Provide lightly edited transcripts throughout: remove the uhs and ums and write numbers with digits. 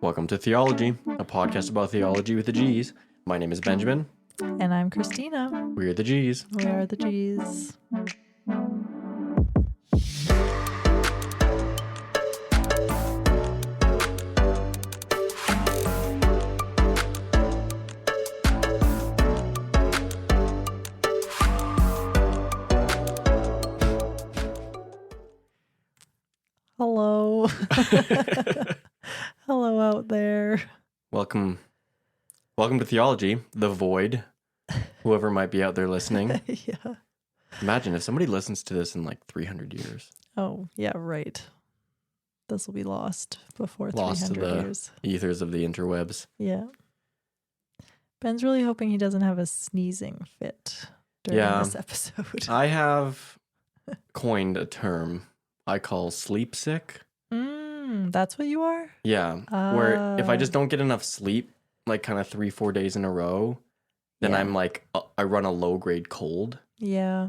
Welcome to Theology, a podcast about theology with the G's. My name is Benjamin. And I'm Christina. We're the G's. We are the G's. Hello. Hello out there. Welcome to Theology, the void, whoever might be out there listening. Yeah. Imagine if somebody listens to this in like 300 years. Oh, yeah, right. This will be lost before Lost 300 to the years. ethers of the interwebs. Yeah. Ben's really hoping he doesn't have a sneezing fit during this episode. I have coined a term I call sleep sick. That's what you are? Yeah. Where if I just don't get enough sleep, like kind of 3-4 days in a row, then I'm like, I run a low grade cold. Yeah.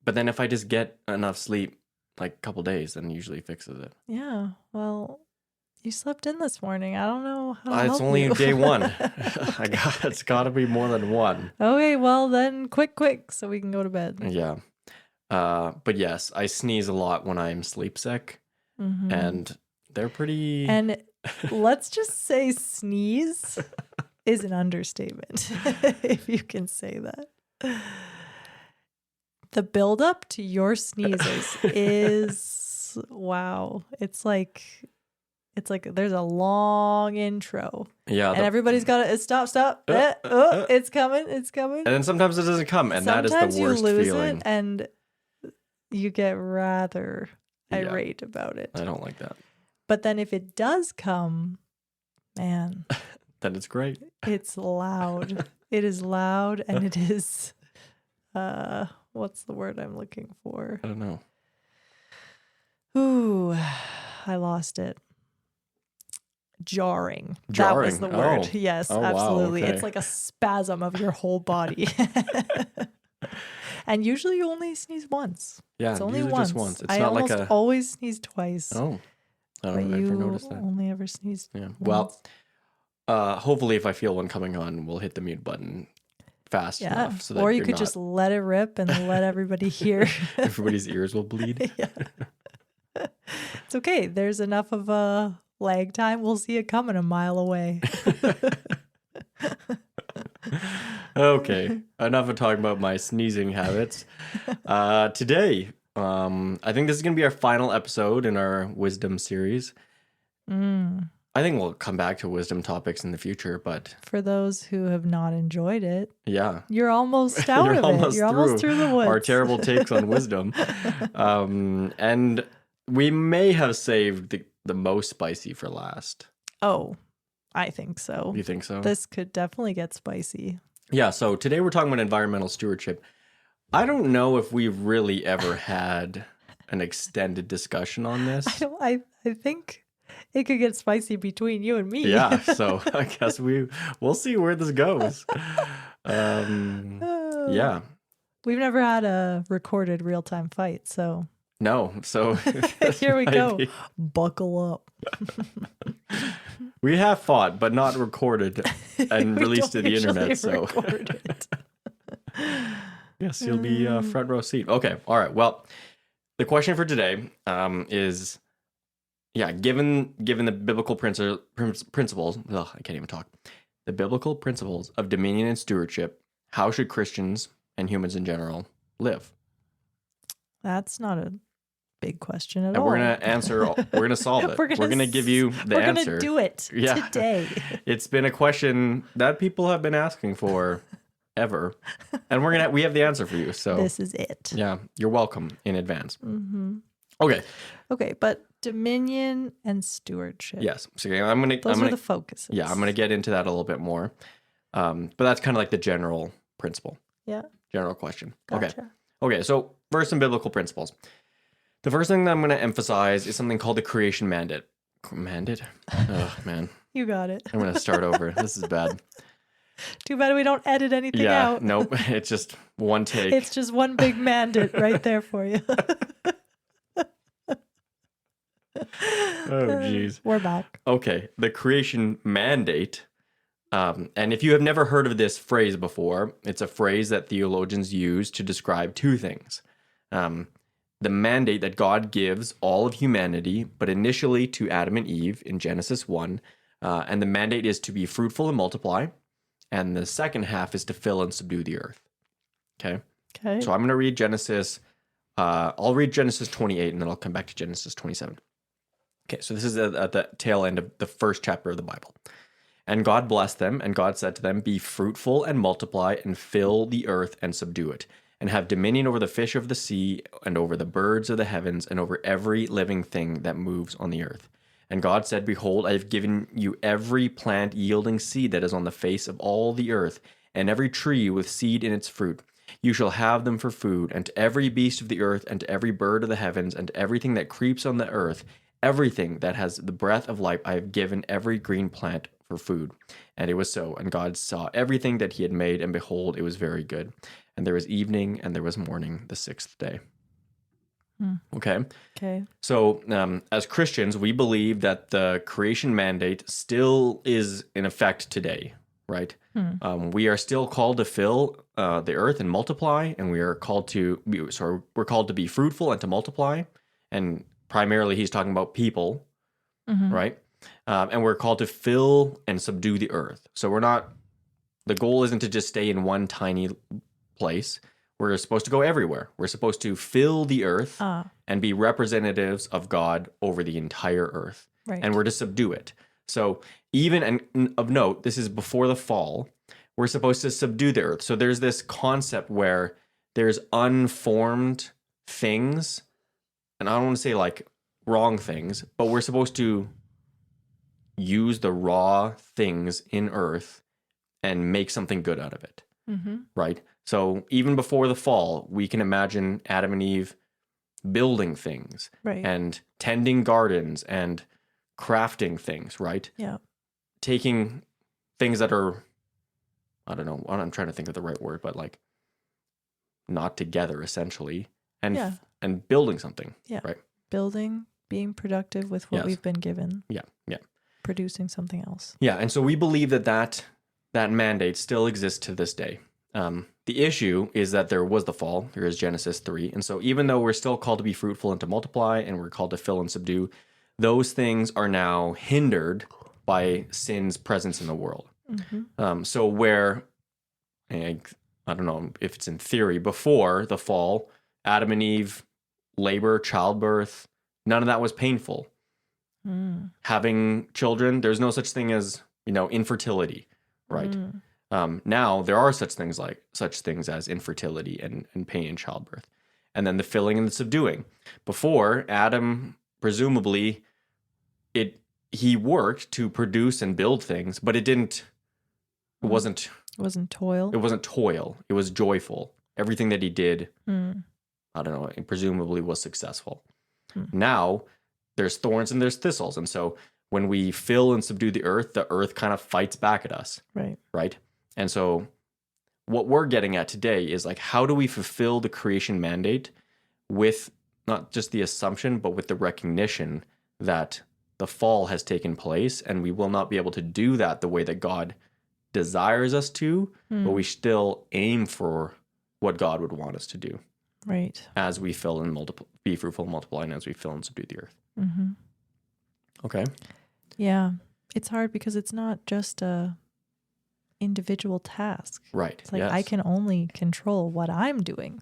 But then if I just get enough sleep, like a couple days, then it usually fixes it. Yeah. Well, you slept in this morning. I don't know how to It's help only you. day one. It's got to be more than one. Okay, well then quick, so we can go to bed. Yeah. But yes, I sneeze a lot when I'm sleep sick. Mm-hmm. And they're pretty... And let's just say sneeze is an understatement, if you can say that. The buildup to your sneezes is, wow. It's like there's a long intro. Yeah. And everybody's got to stop. It's coming. And then sometimes it doesn't come. And Sometimes that is the worst you lose feeling. it and you get rather irate about it. I don't like that. But then if it does come, man, then it's great. it's loud. It is loud and it is, what's the word I'm looking for? I don't know. Ooh, I lost it. Jarring. That was the word. Oh. Yes, Oh, wow, absolutely. okay. It's like a spasm of your whole body. And usually you only sneeze once. Yeah, It's only usually once. just once. It's I not almost like a... always sneeze twice. Oh, I But don't ever you notice that. only ever sneezed Yeah. once. Well, hopefully if I feel one coming on, we'll hit the mute button fast enough. So that or you you're could not... just let it rip and let everybody hear. Everybody's ears will bleed. Yeah. It's okay. There's enough of a lag time. We'll see it coming a mile away. Okay. Enough of talking about my sneezing habits. Today, I think this is going to be our final episode in our wisdom series. I think we'll come back to wisdom topics in the future, but... For those who have not enjoyed it, yeah. you're almost out of it. You're almost through the woods. Our terrible takes on wisdom. And we may have saved the most spicy for last. Oh, I think so. You think so? This could definitely get spicy. Yeah, so today we're talking about environmental stewardship. I don't know if we've really ever had an extended discussion on this. I think it could get spicy between you and me. Yeah, so I guess we'll see where this goes. Yeah. We've never had a recorded real-time fight, so No, so here we go. Buckle up. We have fought, but not recorded and We released to don't the internet. usually So record it. yes, you'll be front row seat. Okay, all right. Well, the question for today is, given the biblical principles, I can't even talk. The biblical principles of dominion and stewardship, how should Christians and humans in general live? That's not a big question at And all. we're going to answer, we're going to solve it. We're going to give you the answer. We're going to do it today. It's been a question that people have been asking for ever. And we have the answer for you. So this is it. Yeah, you're welcome in advance. Mm-hmm. Okay, but dominion and stewardship. yes. So Those are the focuses. Yeah, I'm going to get into that a little bit more. But that's kind of like the general principle. Yeah. General question. Gotcha. Okay, so first, some biblical principles. The first thing that I'm going to emphasize is something called the creation mandate. Mandate? Oh, man. You got it. I'm going to start over. This is bad. Too bad we don't edit anything out. Nope. It's just one take. It's just one big mandate right there for you. geez. We're back. Okay, the creation mandate. And if you have never heard of this phrase before, it's a phrase that theologians use to describe two things. The mandate that God gives all of humanity, but initially to Adam and Eve in Genesis 1. And the mandate is to be fruitful and multiply. And the second half is to fill and subdue the earth. Okay? Okay. So I'm going to read Genesis. I'll read Genesis 28 and then I'll come back to Genesis 27. Okay, so this is at the tail end of the first chapter of the Bible. And God blessed them, and God said to them, "Be fruitful and multiply, and fill the earth and subdue it, and have dominion over the fish of the sea, and over the birds of the heavens, and over every living thing that moves on the earth." And God said, "Behold, I have given you every plant yielding seed that is on the face of all the earth, and every tree with seed in its fruit. You shall have them for food, and to every beast of the earth, and to every bird of the heavens, and to everything that creeps on the earth, everything that has the breath of life, I have given every green plant for food." And it was so. And God saw everything that he had made, and behold, it was very good. And there was evening, and there was morning, the sixth day. Okay. Okay. So, as Christians, we believe that the creation mandate still is in effect today, right? We are still called to fill the earth and multiply, and we are called to we're called to be fruitful and to multiply. And primarily, he's talking about people, right? And we're called to fill and subdue the earth. So the goal isn't to just stay in one tiny place. We're supposed to go everywhere. We're supposed to fill the earth and be representatives of God over the entire earth. Right. And we're to subdue it. So even, and of note, this is before the fall, we're supposed to subdue the earth. So there's this concept where there's unformed things, and I don't want to say like wrong things, but we're supposed to use the raw things in earth and make something good out of it, right? So even before the fall, we can imagine Adam and Eve building things and tending gardens and crafting things, right? Yeah. Taking things that are, I don't know, I'm trying to think of the right word, but like not together essentially, and building something, right? Building, being productive with what we've been given. Yeah. Producing something else. Yeah, and so we believe that mandate still exists to this day. The issue is that there was the fall. There is Genesis 3. And so even though we're still called to be fruitful and to multiply, and we're called to fill and subdue, those things are now hindered by sin's presence in the world. So where, I don't know if it's in theory, before the fall, Adam and Eve, labor, childbirth, none of that was painful. Having children, there's no such thing as, infertility, right? Now there are such things as infertility and pain in childbirth. And then the filling and the subduing. Before, Adam, presumably, he worked to produce and build things, but it wasn't toil. It wasn't toil. It was joyful. Everything that he did, I don't know, it presumably was successful. Now, there's thorns and there's thistles. And so when we fill and subdue the earth kind of fights back at us. Right? And so what we're getting at today is like, how do we fulfill the creation mandate with not just the assumption, but with the recognition that the fall has taken place and we will not be able to do that the way that God desires us to, but we still aim for what God would want us to do. Right. As we fill and be fruitful and multiply, and as we fill and subdue the earth. Okay. Yeah. It's hard because it's not just a individual task. Right. It's like I can only control what I'm doing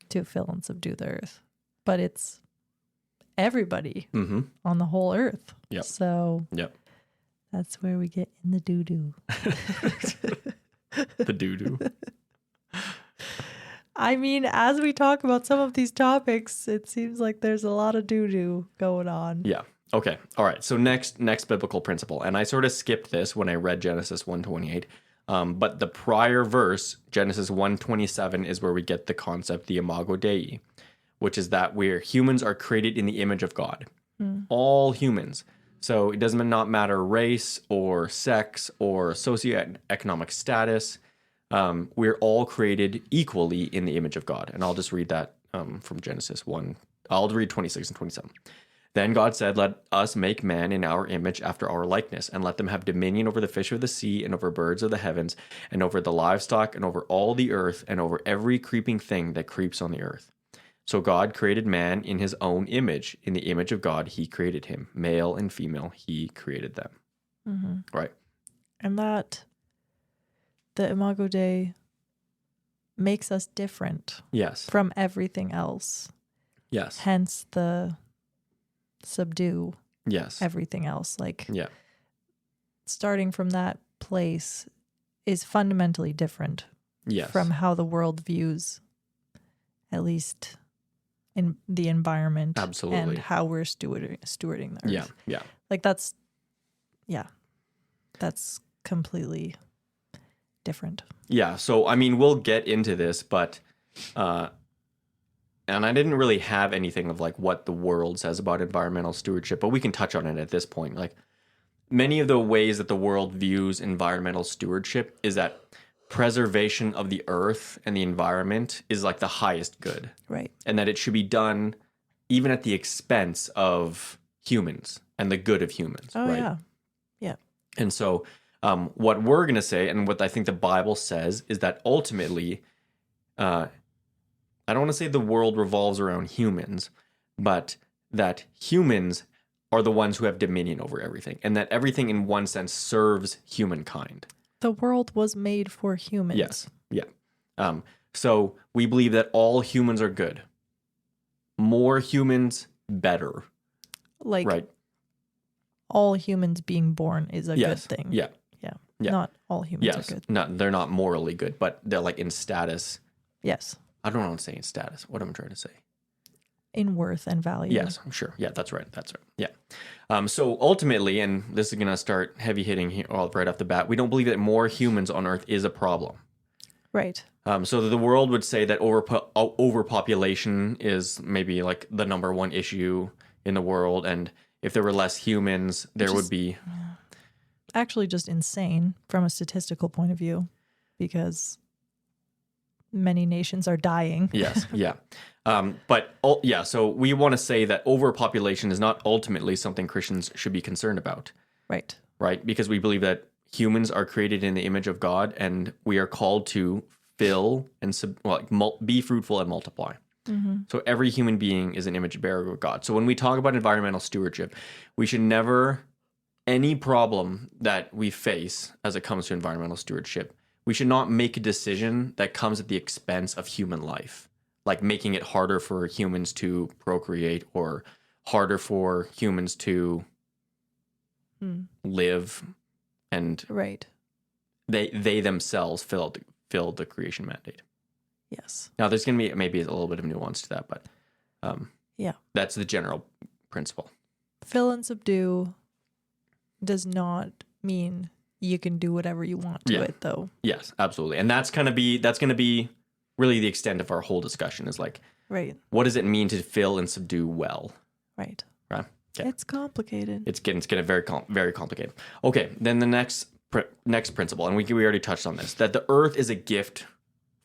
to fill and subdue the earth. But it's everybody on the whole earth. Yep. So that's where we get in the doo-doo. The doo-doo. I mean, as we talk about some of these topics, it seems like there's a lot of doo-doo going on. Yeah. Okay. All right. So next biblical principle. And I sort of skipped this when I read Genesis 1:28. But the prior verse, Genesis 1:27, is where we get the concept, the Imago Dei, which is that humans are created in the image of God. All humans. So it does not matter race or sex or socioeconomic status. We're all created equally in the image of God. And I'll just read that from Genesis 1. I'll read 26 and 27. Then God said, let us make man in our image after our likeness, and let them have dominion over the fish of the sea, and over birds of the heavens, and over the livestock, and over all the earth, and over every creeping thing that creeps on the earth. So God created man in his own image. In the image of God, he created him. Male and female, he created them. Mm-hmm. Right. And that the Imago Dei makes us different Yes. from everything else. Yes. Hence the subdue Yes. everything else. Like, Yeah. starting from that place is fundamentally different Yes. from how the world views, at least in the environment. Absolutely. And how we're stewarding the earth. Yeah. Yeah. Like, that's completely different. Yeah. So, I mean, we'll get into this, but, and I didn't really have anything of like what the world says about environmental stewardship, but we can touch on it at this point. Like, many of the ways that the world views environmental stewardship is that preservation of the earth and the environment is like the highest good. Right. And that it should be done even at the expense of humans and the good of humans. Oh, right? yeah. Yeah. And so what we're going to say, and what I think the Bible says, is that ultimately, I don't want to say the world revolves around humans, but that humans are the ones who have dominion over everything, and that everything in one sense serves humankind. The world was made for humans. Yes. Yeah. So we believe that all humans are good. More humans, better. Like, right. all humans being born is a Yes. good thing. Yeah. Yeah. Not all humans Yes. are good. No, they're not morally good, but they're like in status. Yes. I don't know what to say in status. What am I trying to say? In worth and value. Yes, I'm sure. Yeah, that's right. That's right. Yeah. So ultimately, and this is going to start heavy hitting here right off the bat, we don't believe that more humans on Earth is a problem. Right. So the world would say that overpopulation is maybe like the number one issue in the world, and if there were less humans, there would be actually just insane from a statistical point of view, because many nations are dying. Yes, yeah. So we want to say that overpopulation is not ultimately something Christians should be concerned about. Right. Right? Because we believe that humans are created in the image of God, and we are called to fill and be fruitful and multiply. Mm-hmm. So every human being is an image bearer of God. So when we talk about environmental stewardship, we should never, any problem that we face as it comes to environmental stewardship, we should not make a decision that comes at the expense of human life, like making it harder for humans to procreate or harder for humans to live, and Right. they themselves fill the creation mandate. Yes. Now, there's going to be maybe a little bit of nuance to that, but Yeah. that's the general principle. Fill and subdue does not mean you can do whatever you want to it, though. Yes, absolutely. And that's going to be really the extent of our whole discussion, is like, Right. what does it mean to fill and subdue well? Right. Right. Okay. It's complicated. It's getting very complicated. Okay, then the next principle, and we already touched on this, that the earth is a gift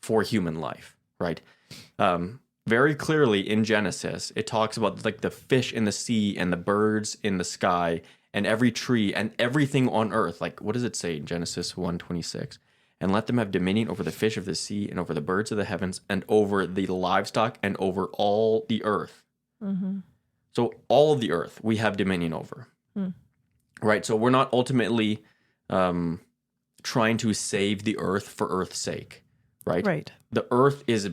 for human life, right? Very clearly in Genesis, it talks about like the fish in the sea and the birds in the sky and every tree and everything on earth. Like, what does it say in Genesis 1:26? And let them have dominion over the fish of the sea and over the birds of the heavens and over the livestock and over all the earth. Mm-hmm. So all of the earth we have dominion over, right? So we're not ultimately trying to save the earth for earth's sake, right? Right. The earth is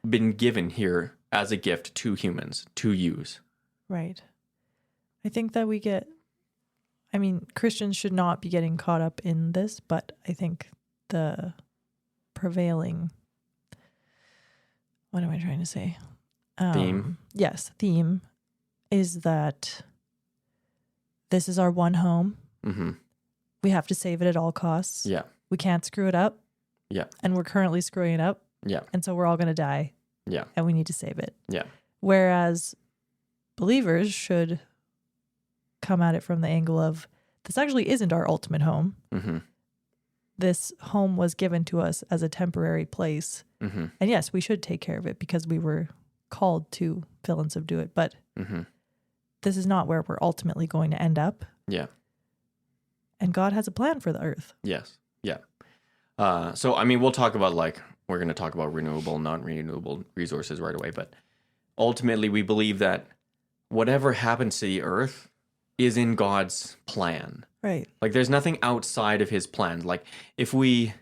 been given here as a gift to humans to use. Right. I think that Christians should not be getting caught up in this, but I think the prevailing, what am I trying to say? Theme. Yes, theme is that this is our one home. Mm-hmm. We have to save it at all costs. Yeah. We can't screw it up. Yeah. And we're currently screwing it up. Yeah. And so we're all going to die. Yeah. And we need to save it. Yeah. Whereas believers should come at it from the angle of, this actually isn't our ultimate home. Mm-hmm. This home was given to us as a temporary place. Mm-hmm. And yes, we should take care of it because we were called to fill and subdue it. But this is not where we're ultimately going to end up. Yeah. And God has a plan for the earth. Yes. Yeah. So, I mean, we're going to talk about renewable, non-renewable resources right away. But ultimately, we believe that whatever happens to the earth is in God's plan. Right. Like, there's nothing outside of his plan. Like, if we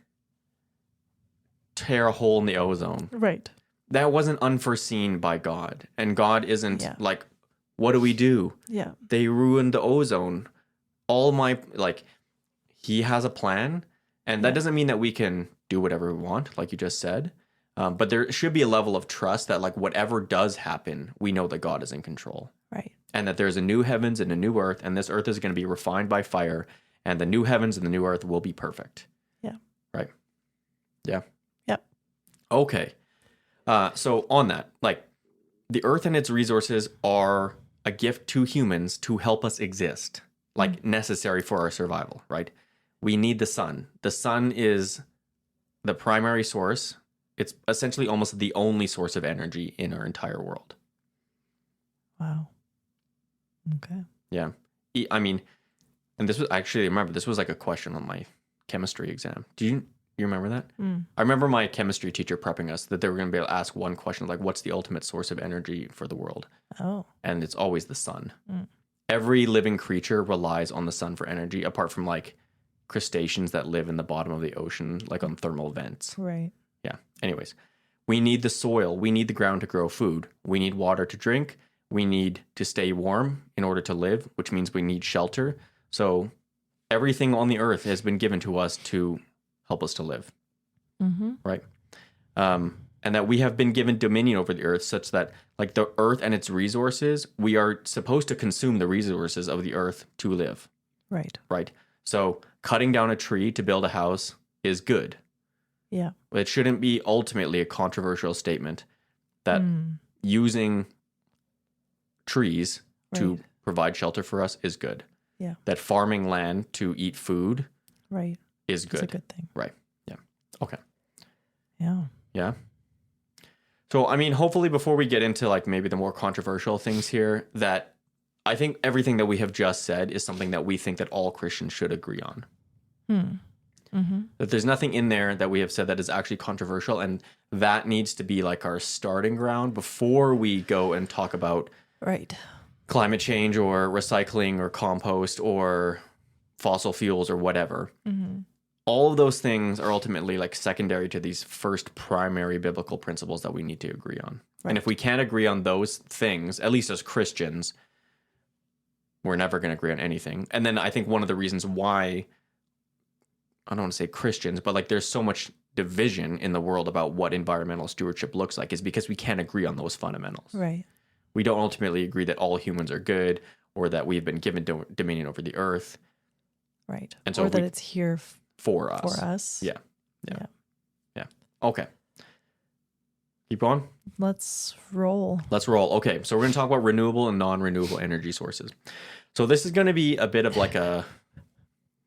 tear a hole in the ozone, Right. that wasn't unforeseen by God. And God isn't Yeah. like, what do we do? Yeah. They ruined the ozone. He has a plan. And that doesn't mean that we can do whatever we want, like you just said. But there should be a level of trust that, like, whatever does happen, we know that God is in control. Right. And that there's a new heavens and a new earth, and this earth is going to be refined by fire, and the new heavens and the new earth will be perfect. Yeah. Right. Yeah. Yep. Okay. So on that, like, the earth and its resources are a gift to humans to help us exist, like necessary for our survival, right? We need the sun. The sun is the primary source. It's essentially almost the only source of energy in our entire world. Wow. Okay. Yeah. I mean, and this was actually, I remember this was like a question on my chemistry exam. Do you remember that? I remember my chemistry teacher prepping us that they were going to be able to ask one question, like, what's the ultimate source of energy for the world? Oh. And it's always the sun. Every living creature relies on the sun for energy, apart from like crustaceans that live in the bottom of the ocean, like on thermal vents. Right. Yeah. Anyways, we need the soil. We need the ground to grow food. We need water to drink. We need to stay warm in order to live, which means we need shelter. So everything on the earth has been given to us to help us to live. Right. And that we have been given dominion over the earth, such that, like, the earth and its resources, we are supposed to consume the resources of the earth to live. Right. Right. So cutting down a tree to build a house is good. Yeah. It shouldn't be ultimately a controversial statement that using trees to Right. provide shelter for us is good. Yeah. That farming land to eat food Right. is It's good. a good thing. Right. Yeah. Okay. Yeah. Yeah. So, I mean, hopefully before we get into like maybe the more controversial things here, that I think everything that we have just said is something that we think that all Christians should agree on. That there's nothing in there that we have said that is actually controversial, and that needs to be like our starting ground before we go and talk about Right. climate change or recycling or compost or fossil fuels or whatever. All of those things are ultimately like secondary to these first primary biblical principles that we need to agree on. Right. And if we can't agree on those things, at least as Christians, we're never going to agree on anything. And then I think one of the reasons why, I don't want to say Christians, but like there's so much division in the world about what environmental stewardship looks like is because we can't agree on those fundamentals. Right. We don't ultimately agree that all humans are good or that we've been given dominion over the earth. Right. And so or that it's here for us. for us. Yeah. Okay. Keep going. Let's roll. Let's roll. Okay. So we're going to talk about renewable and non-renewable energy sources. So this is going to be a bit of like a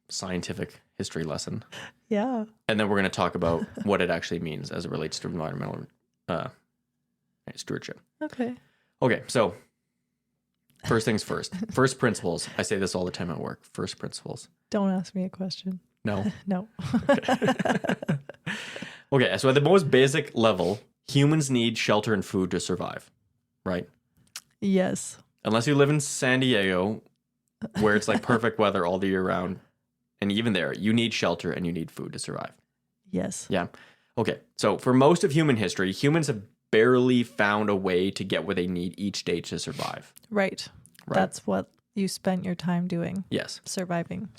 scientific history lesson. Yeah. And then we're going to talk about what it actually means as it relates to environmental stewardship. Okay. Okay. So first things first. First principles. I say this all the time at work. First principles. Don't ask me a question. No. No. Okay. So at the most basic level, humans need shelter and food to survive, right? Yes. Unless you live in San Diego, where it's like perfect weather all the year round. And even there, you need shelter and you need food to survive. Yes. Yeah. Okay. So for most of human history, humans have barely found a way to get what they need each day to survive. Right. That's what you spent your time doing. Yes. Surviving.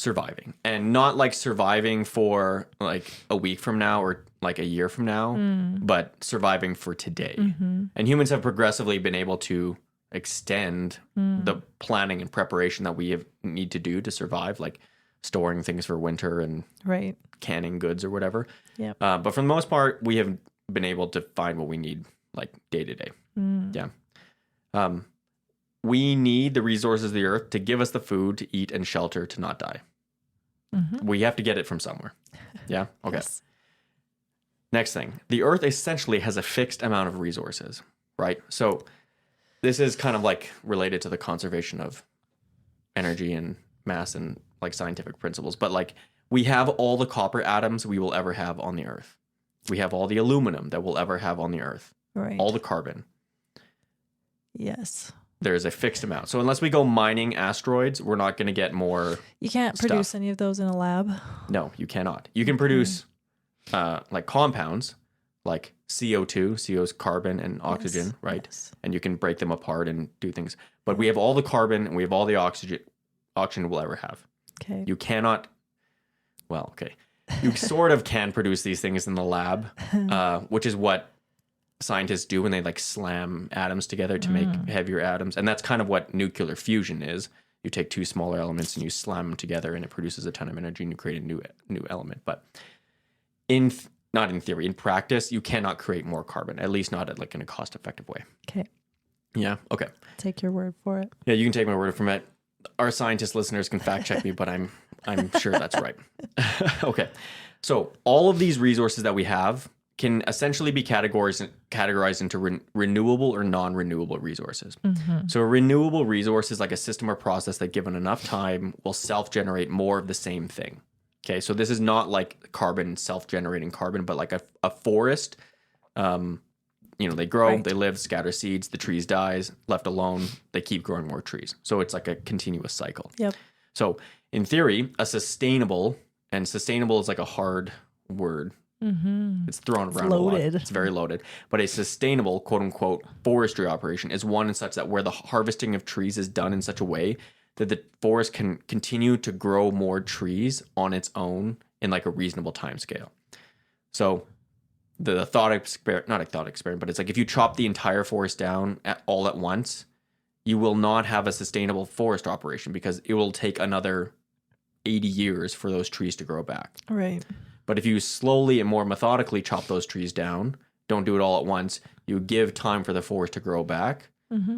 And not like surviving for like a week from now or like a year from now, but surviving for today. And humans have progressively been able to extend the planning and preparation that we need to do to survive, like storing things for winter and Right. canning goods or whatever. Yeah. But for the most part, we have been able to find what we need like day to day. Yeah. We need the resources of the earth to give us the food to eat and shelter to not die. We have to get it from somewhere. Yeah. Okay. Yes. Next thing, the earth essentially has a fixed amount of resources, right? So this is kind of like related to the conservation of energy and mass and like scientific principles, but like we have all the copper atoms we will ever have on the earth. We have all the aluminum that we'll ever have on the earth. Right. All the carbon. Yes. There is a fixed amount. So unless we go mining asteroids, we're not going to get more. You can't produce any of those in a lab. No, you cannot. You can produce like compounds like CO2, CO is carbon and oxygen, right? Yes. And you can break them apart and do things. But we have all the carbon and we have all the oxygen we'll ever have. Okay. You cannot, well, okay. You sort of can produce these things in the lab, which is what scientists do when they like slam atoms together to make heavier atoms. And that's kind of what nuclear fusion is. You take two smaller elements and you slam them together and it produces a ton of energy and you create a new element. But not in theory, in practice, you cannot create more carbon, at least not like in a cost-effective way. Okay. Yeah. Okay. Take your word for it. Yeah, you can take my word from it. Our scientist listeners can fact check me, but I'm sure that's right. Okay. So all of these resources that we have can essentially be categorized into renewable or non-renewable resources. Mm-hmm. So a renewable resource is like a system or process that given enough time will self-generate more of the same thing. Okay, so this is not like carbon, self-generating carbon, but like a forest. They grow, Right. they live, scatter seeds, the trees dies, left alone, they keep growing more trees. So it's like a continuous cycle. Yep. So in theory, sustainable is like a hard word. Mm-hmm. It's thrown around loaded. a lot. It's very loaded. But a sustainable, quote unquote, forestry operation is one in such that where the harvesting of trees is done in such a way that the forest can continue to grow more trees on its own in like a reasonable time scale. So not a thought experiment, but it's like if you chop the entire forest down all at once, you will not have a sustainable forest operation because it will take another 80 years for those trees to grow back. Right. But if you slowly and more methodically chop those trees down, don't do it all at once, you give time for the forest to grow back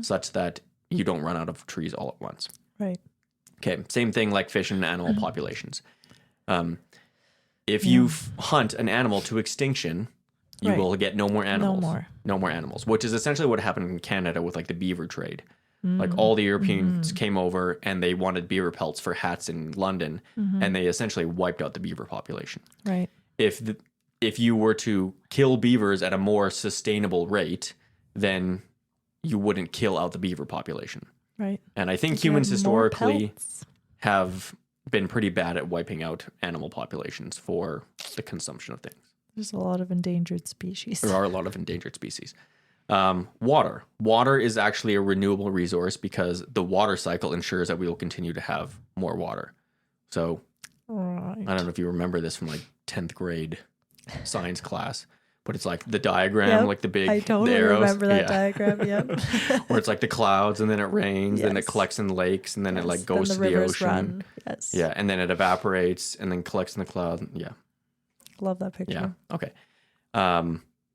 such that you don't run out of trees all at once. Right. Okay, same thing like fish and animal populations. If you hunt an animal to extinction, you Right. will get no more animals. No more. No more animals, which is essentially what happened in Canada with like the beaver trade. Like all the Europeans came over and they wanted beaver pelts for hats in London, and they essentially wiped out the beaver population. Right. If you were to kill beavers at a more sustainable rate, then you wouldn't kill out the beaver population. Right. And I think You humans have more historically pelts. have been pretty bad at wiping out animal populations for the consumption of things. There's a lot of endangered species. There are a lot of endangered species. Water. Water is actually a renewable resource because the water cycle ensures that we will continue to have more water. So Right. I don't know if you remember this from like 10th grade science class, but it's like the diagram, Yep. like the big I totally the arrows. remember that Yeah. diagram. Yep. Where it's like the clouds and then it rains, then it Yes. collects in lakes and then it like Yes, goes then to the rivers ocean. Run. Yes. Yeah, and then it evaporates and then collects in the cloud. Yeah. Love that picture. Yeah. Okay.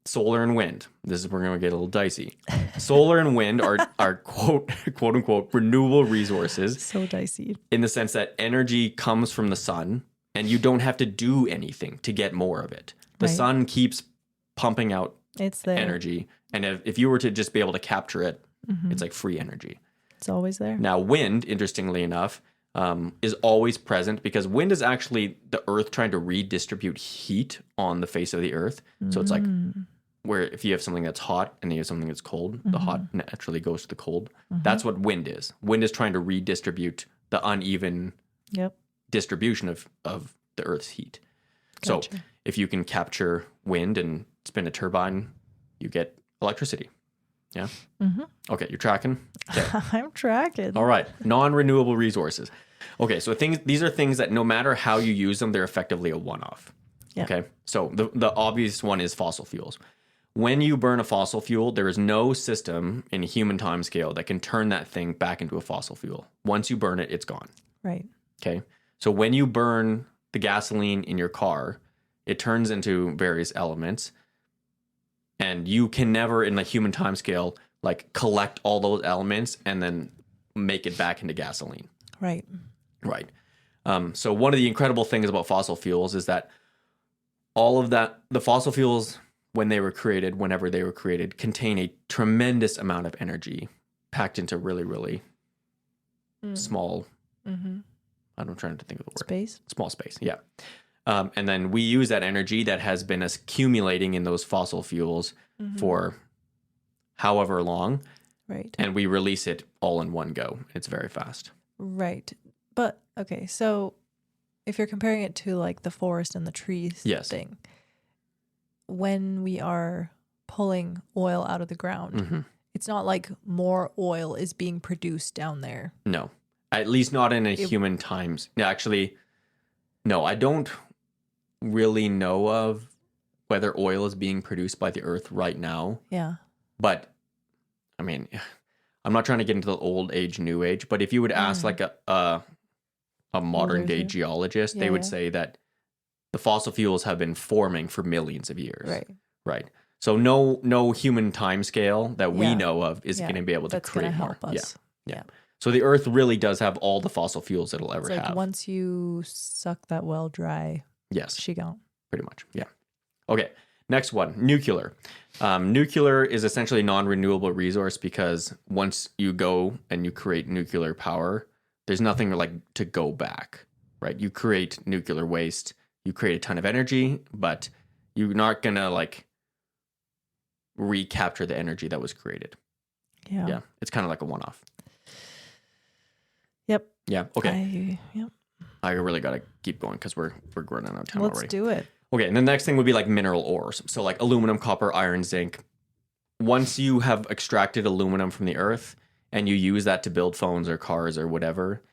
Solar and wind. This is where we're going to get a little dicey. Solar and wind are quote unquote renewable resources So dicey. in the sense that energy comes from the sun and you don't have to do anything to get more of it. The Right. sun keeps pumping out It's there. energy, and if you were to just be able to capture it, Mm-hmm. it's like free energy. It's always there. Now, wind, interestingly enough, is always present because wind is actually the earth trying to redistribute heat on the face of the earth. So it's like where if you have something that's hot and then you have something that's cold, the hot naturally goes to the cold. That's what wind is. Wind is trying to redistribute the uneven Yep. distribution of the earth's heat. Gotcha. So if you can capture wind and spin a turbine, you get electricity. Yeah. Okay, you're tracking. Okay. I'm tracking. All right, non-renewable resources. Okay, so these are things that no matter how you use them, they're effectively a one-off. Yeah. Okay, so the obvious one is fossil fuels. When you burn a fossil fuel, there is no system in a human time scale that can turn that thing back into a fossil fuel. Once you burn it, it's gone. Right. Okay, so when you burn the gasoline in your car, it turns into various elements. And you can never, in the human time scale, like collect all those elements and then make it back into gasoline. Right. Right. So one of the incredible things about fossil fuels is that all of that, the fossil fuels, whenever they were created, contain a tremendous amount of energy packed into really, really small, Mm-hmm. I'm trying to think of the word. Space? Small space, yeah. And then we use that energy that has been accumulating in those fossil fuels for however long, Right. and we release it all in one go. It's very fast. Right. But, okay, so if you're comparing it to like the forest and the trees Yes. thing, when we are pulling oil out of the ground, it's not like more oil is being produced down there. No, at least not in a human times. Actually, no, I don't really know of whether oil is being produced by the earth right now. Yeah. But I mean, I'm not trying to get into the old age, new age, but if you would ask like a modern day geologist, they would say that the fossil fuels have been forming for millions of years. Right. Right. So no human time scale that we know of is going to be able to That's create gonna more. help us. Yeah. So the earth really does have all the fossil fuels it'll ever It's like have. once you suck that well dry, Yes. she gone. Pretty much. Yeah. Okay. Next one, nuclear. Nuclear is essentially a non-renewable resource because once you go and you create nuclear power, there's nothing like to go back, right? You create nuclear waste, you create a ton of energy, but you're not going to like recapture the energy that was created. Yeah. Yeah. It's kind of like a one-off. Yep. Yeah. Okay. Yep. I really got to keep going because we're running out of time Let's already. do it. Okay, and the next thing would be like mineral ores. So like aluminum, copper, iron, zinc. Once you have extracted aluminum from the earth and you use that to build phones or cars or whatever,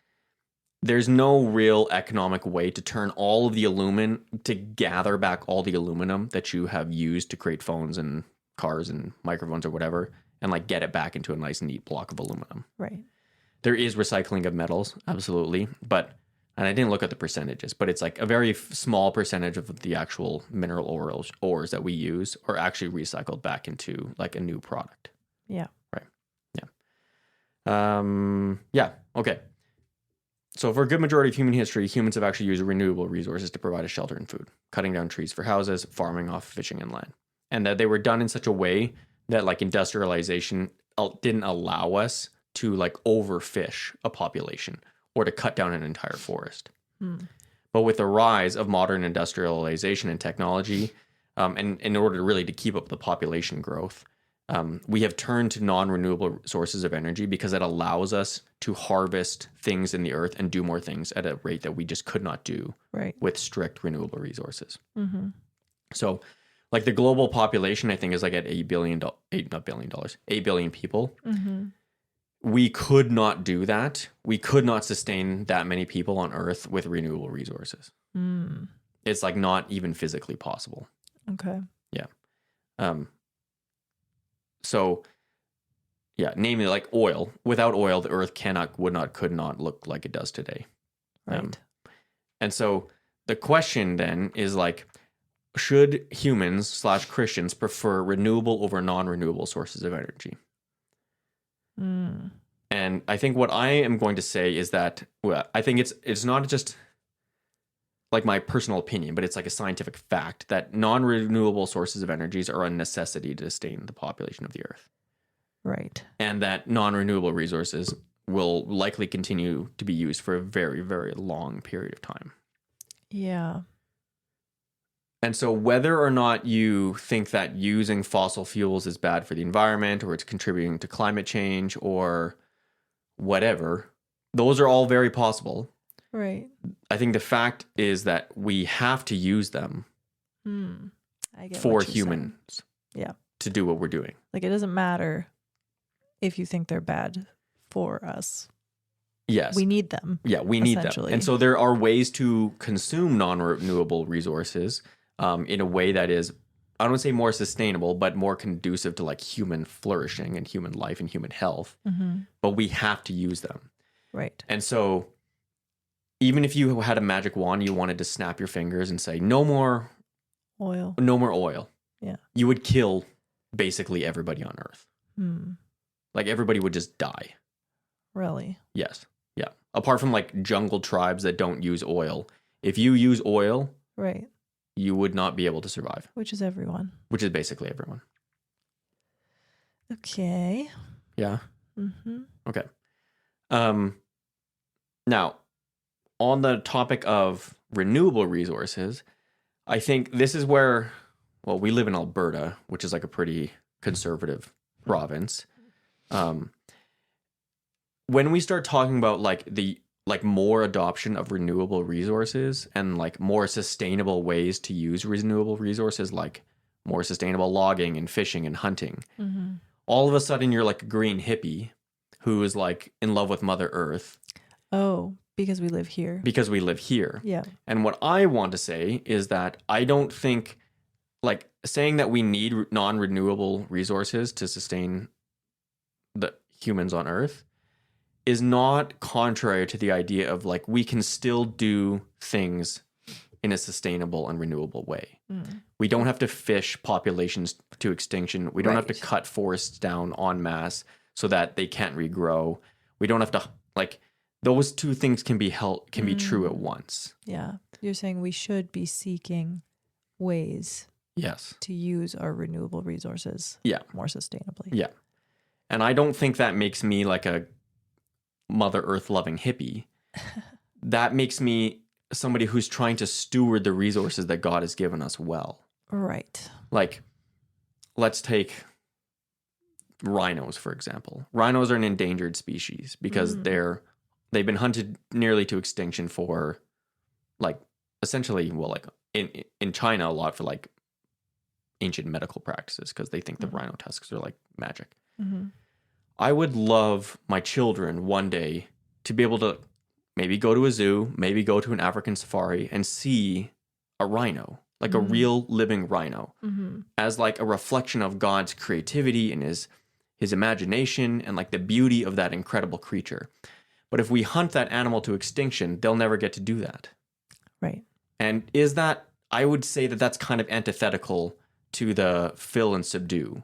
there's no real economic way to turn all of the aluminum, to gather back all the aluminum that you have used to create phones and cars and microphones or whatever, and like get it back into a nice neat block of aluminum. Right. There is recycling of metals, absolutely, and I didn't look at the percentages, but it's like a very small percentage of the actual mineral ores that we use are actually recycled back into like a new product. Yeah. Right. Yeah. Yeah. Okay. So for a good majority of human history, humans have actually used renewable resources to provide us shelter and food, cutting down trees for houses, farming off fishing and land. And that they were done in such a way that like industrialization didn't allow us to like overfish a population or to cut down an entire forest. But with the rise of modern industrialization and technology, and in order really to keep up the population growth, we have turned to non-renewable sources of energy because it allows us to harvest things in the earth and do more things at a rate that we just could not do with strict renewable resources. So like the global population, I think, is like at 8 billion people. We could not do that. We could not sustain that many people on Earth with renewable resources. It's like not even physically possible. Okay. Yeah. So, yeah, namely like oil. Without oil, the Earth could not look like it does today. Right. And so the question then is like, should humans / Christians prefer renewable over non-renewable sources of energy? And I think what I am going to say is that, well, I think it's not just like my personal opinion, but it's like a scientific fact that non-renewable sources of energies are a necessity to sustain the population of the earth. Right. And that non-renewable resources will likely continue to be used for a very, very long period of time. Yeah. And so whether or not you think that using fossil fuels is bad for the environment or it's contributing to climate change or whatever, those are all very possible. Right. I think the fact is that we have to use them I get for what you're humans saying. Yeah. to do what we're doing. Like it doesn't matter if you think they're bad for us. Yes. We need them. Yeah, we need them. essentially. And so there are ways to consume non-renewable resources in a way that is, I don't want to say more sustainable, but more conducive to like human flourishing and human life and human health. But we have to use them. Right. And so even if you had a magic wand, you wanted to snap your fingers and say, no more oil. Yeah. You would kill basically everybody on Earth. Like everybody would just die. Really? Yes. Yeah. Apart from like jungle tribes that don't use oil. If you use oil, Right. you would not be able to survive, Which is everyone. which is basically everyone. Okay. Yeah. Mm-hmm. Okay. Now, on the topic of renewable resources, I think this is where, well, we live in Alberta, which is like a pretty conservative province. When we start talking about like more adoption of renewable resources and like more sustainable ways to use renewable resources, like more sustainable logging and fishing and hunting, all of a sudden you're like a green hippie who is like in love with Mother Earth. Oh, because we live here. Because we live here. Yeah. And what I want to say is that I don't think, like, saying that we need non-renewable resources to sustain the humans on Earth is not contrary to the idea of like we can still do things in a sustainable and renewable way. We don't have to fish populations to extinction. We don't have to cut forests down en masse so that they can't regrow. We don't have to, like, those two things can be true at once. Yeah. You're saying we should be seeking ways Yes. to use our renewable resources more sustainably. Yeah. And I don't think that makes me like a Mother Earth loving hippie. That makes me somebody who's trying to steward the resources that God has given us well. Right. Like, let's take rhinos, for example. Rhinos are an endangered species because they've been hunted nearly to extinction for, like, essentially, well, like in China a lot for like ancient medical practices because they think the rhino tusks are like magic. I would love my children one day to be able to maybe go to a zoo, maybe go to an African safari and see a rhino, like a real living rhino, as like a reflection of God's creativity and his imagination and like the beauty of that incredible creature. But if we hunt that animal to extinction, they'll never get to do that. Right. And is that, I would say that that's kind of antithetical to the fill and subdue.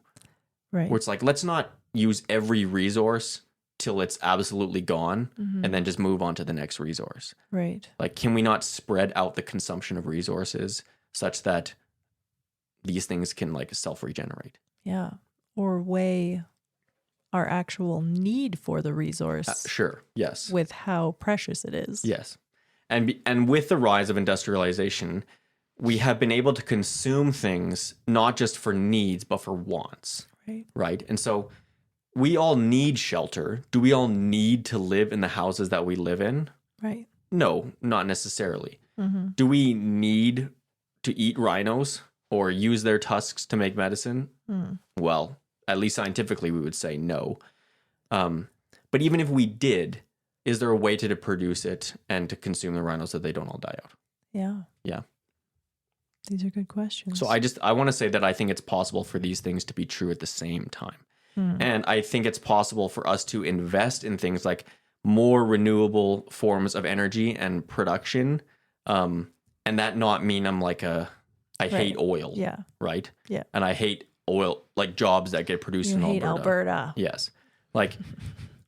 Right. Where it's like, let's not use every resource till it's absolutely gone and then just move on to the next resource. Right. Like, can we not spread out the consumption of resources such that these things can like self-regenerate? Yeah. Or weigh our actual need for the resource. Sure. Yes. With how precious it is. Yes. And with the rise of industrialization, we have been able to consume things not just for needs, but for wants. Right. Right. And so we all need shelter. Do we all need to live in the houses that we live in? Right. No, not necessarily. Do we need to eat rhinos or use their tusks to make medicine? Well, at least scientifically, we would say no. But even if we did, is there a way to produce it and to consume the rhinos so they don't all die out? Yeah. Yeah. These are good questions. So I want to say that I think it's possible for these things to be true at the same time. And I think it's possible for us to invest in things like more renewable forms of energy and production. And that not mean I'm like I hate oil. Yeah. Right? Yeah. And I hate oil, like jobs that get produced in Alberta. Alberta. Yes. Like,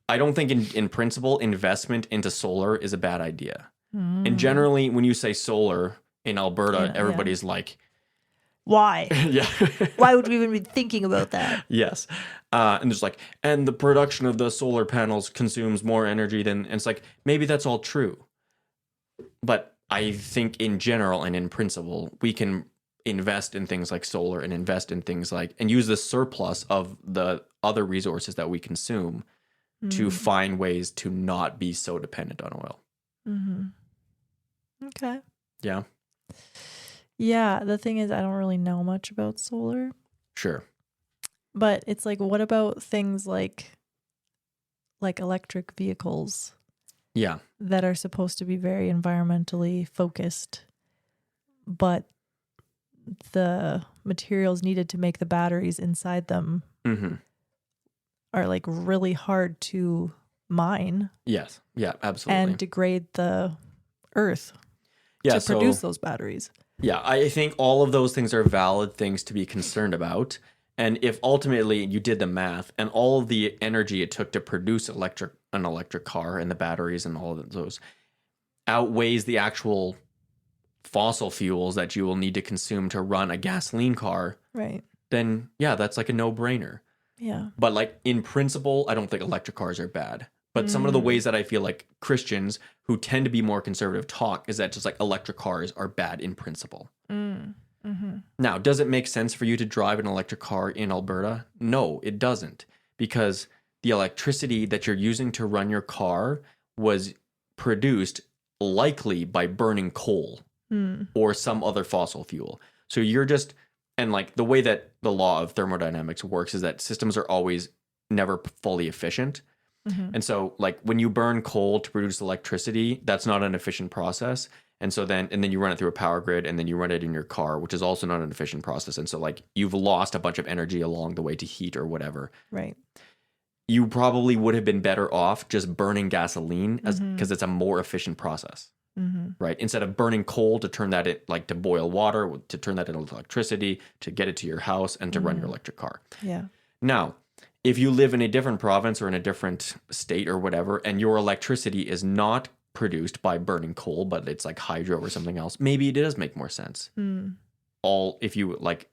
I don't think in principle, investment into solar is a bad idea. And generally, when you say solar in Alberta, everybody's like, why? yeah. Why would we even be thinking about that? Yes. And there's like, and the production of the solar panels consumes more energy than, and it's like, maybe that's all true. But I think in general and in principle, we can invest in things like solar and invest in things like, and use the surplus of the other resources that we consume to find ways to not be so dependent on oil. Okay. Yeah. Yeah. The thing is, I don't really know much about solar. Sure. But it's like, what about things like electric vehicles? Yeah. That are supposed to be very environmentally focused, but the materials needed to make the batteries inside them are like really hard to mine. Yes. Yeah, absolutely. And degrade the earth to produce those batteries. Yeah, I think all of those things are valid things to be concerned about. And if ultimately you did the math and all of the energy it took to produce an electric car and the batteries and all of those outweighs the actual fossil fuels that you will need to consume to run a gasoline car, right? Then yeah, that's like a no-brainer. Yeah. But like in principle, I don't think electric cars are bad. But some of the ways that I feel like Christians who tend to be more conservative talk is that just like electric cars are bad in principle. Now, does it make sense for you to drive an electric car in Alberta? No, it doesn't. Because the electricity that you're using to run your car was produced likely by burning coal or some other fossil fuel. So you're just, and like the way that the law of thermodynamics works is that systems are always never fully efficient. And so like when you burn coal to produce electricity, that's not an efficient process. And so then you run it through a power grid and then you run it in your car, which is also not an efficient process. And so like you've lost a bunch of energy along the way to heat or whatever. Right. You probably would have been better off just burning gasoline because it's a more efficient process. Right. Instead of burning coal to turn that like to boil water, to turn that into electricity, to get it to your house and to run your electric car. Yeah. Now, if you live in a different province or in a different state or whatever, and your electricity is not produced by burning coal, but it's like hydro or something else, maybe it does make more sense. If you like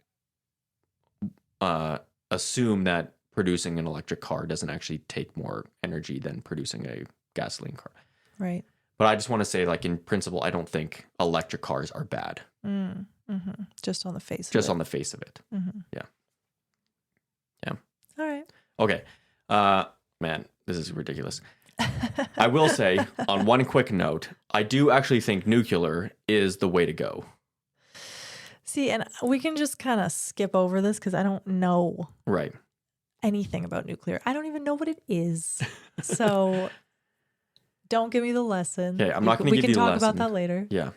assume that producing an electric car doesn't actually take more energy than producing a gasoline car. Right. But I just want to say, like, in principle, I don't think electric cars are bad. Just on the face of it. Just on the face of it. Yeah. All right. Okay. Man, this is ridiculous. I will say, on one quick note, I do actually think nuclear is the way to go. See, and we can just kind of skip over this because I don't know anything about nuclear. I don't even know what it is. So don't give me the lesson. Okay, I'm not going to give you the lesson. We can talk about that later. Yeah.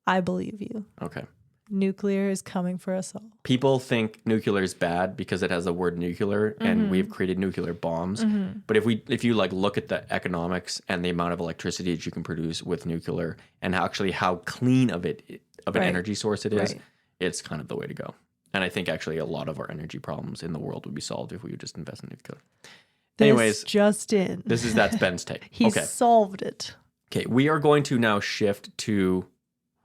I believe you. Okay. Nuclear is coming for us all. People think nuclear is bad because it has the word nuclear and we've created nuclear bombs. But if you like look at the economics and the amount of electricity that you can produce with nuclear and actually how clean of an energy source it is, it's kind of the way to go. And I think actually a lot of our energy problems in the world would be solved if we would just invest in nuclear. Anyways, that's Ben's take. He solved it. Okay, we are going to now shift to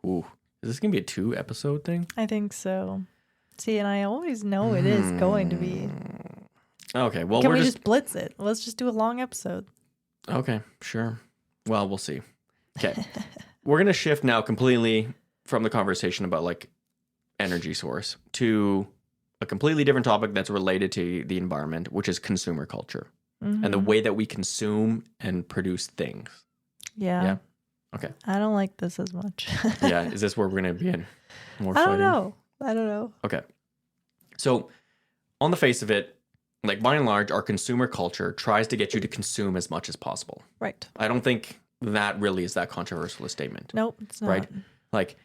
is this going to be a 2-episode thing? I think so. See, and I always know it is going to be. Okay, well, Can we just blitz it? Let's just do a long episode. Okay, sure. Well, we'll see. Okay. We're going to shift now completely from the conversation about like energy source to a completely different topic that's related to the environment, which is consumer culture and the way that we consume and produce things. Yeah. Okay. I don't like this as much. Yeah. Is this where we're going to be in more I fighting? I don't know. Okay. So on the face of it, like by and large, our consumer culture tries to get you to consume as much as possible. Right. I don't think that really is that controversial a statement. Nope, it's not. Right? Like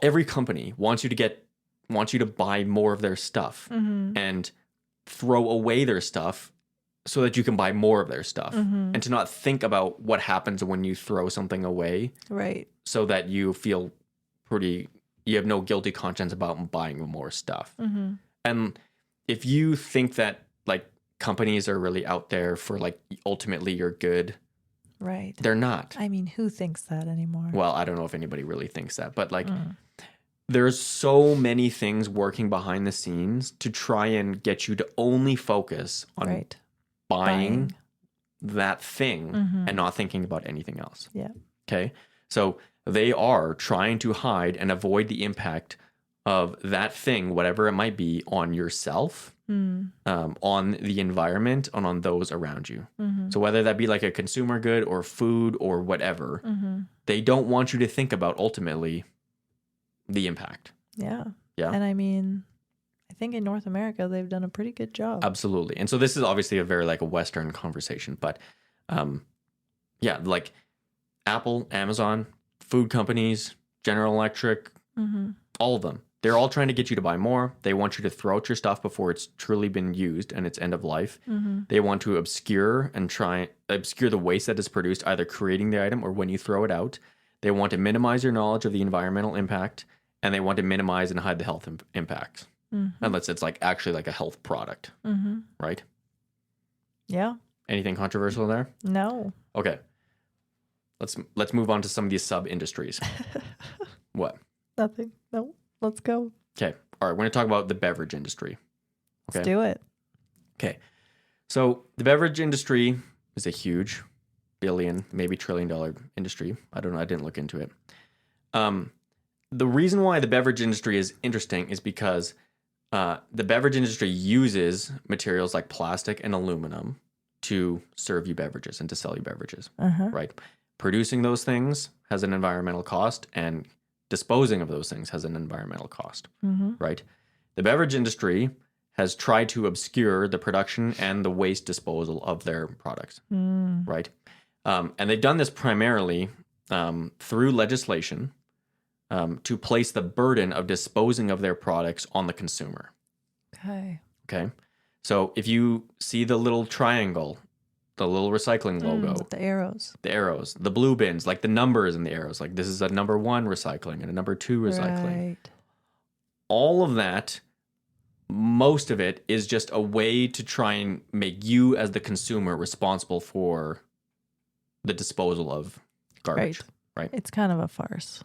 every company wants you to buy more of their stuff and throw away their stuff so that you can buy more of their stuff and to not think about what happens when you throw something away. Right. So that you feel you have no guilty conscience about buying more stuff. And if you think that like companies are really out there for like ultimately your good, right? They're not. I mean, who thinks that anymore? Well, I don't know if anybody really thinks that, but like there's so many things working behind the scenes to try and get you to only focus on buying that thing and not thinking about anything else. Yeah. Okay. So they are trying to hide and avoid the impact of that thing, whatever it might be, on yourself, on the environment, and on those around you. So whether that be like a consumer good or food or whatever, they don't want you to think about ultimately the impact. Yeah. Yeah. And I mean, I think in North America, they've done a pretty good job. Absolutely. And so this is obviously a very like a Western conversation, but yeah, like Apple, Amazon, food companies, General Electric, all of them. They're all trying to get you to buy more. They want you to throw out your stuff before it's truly been used and it's end of life. They want to obscure the waste that is produced, either creating the item or when you throw it out. They want to minimize your knowledge of the environmental impact, and they want to minimize and hide the health impacts. Unless it's like actually like a health product, right? Yeah. Anything controversial there? No. Okay. Let's move on to some of these sub industries. What? Nothing. No. Let's go. Okay. All right. We're going to talk about the beverage industry. Okay. Let's do it. Okay. So the beverage industry is a huge billion, maybe $1 trillion industry. I don't know. I didn't look into it. The reason why the beverage industry is interesting is because the beverage industry uses materials like plastic and aluminum to serve you beverages and to sell you beverages, right? Producing those things has an environmental cost, and disposing of those things has an environmental cost, right? The beverage industry has tried to obscure the production and the waste disposal of their products, right? And they've done this primarily through legislation to place the burden of disposing of their products on the consumer. Okay. So if you see the little triangle, the little recycling logo, With the arrows, the blue bins, like the numbers in the arrows, like this is a number 1 recycling and a number 2 recycling. Right. All of that, most of it is just a way to try and make you as the consumer responsible for the disposal of garbage, right? It's kind of a farce.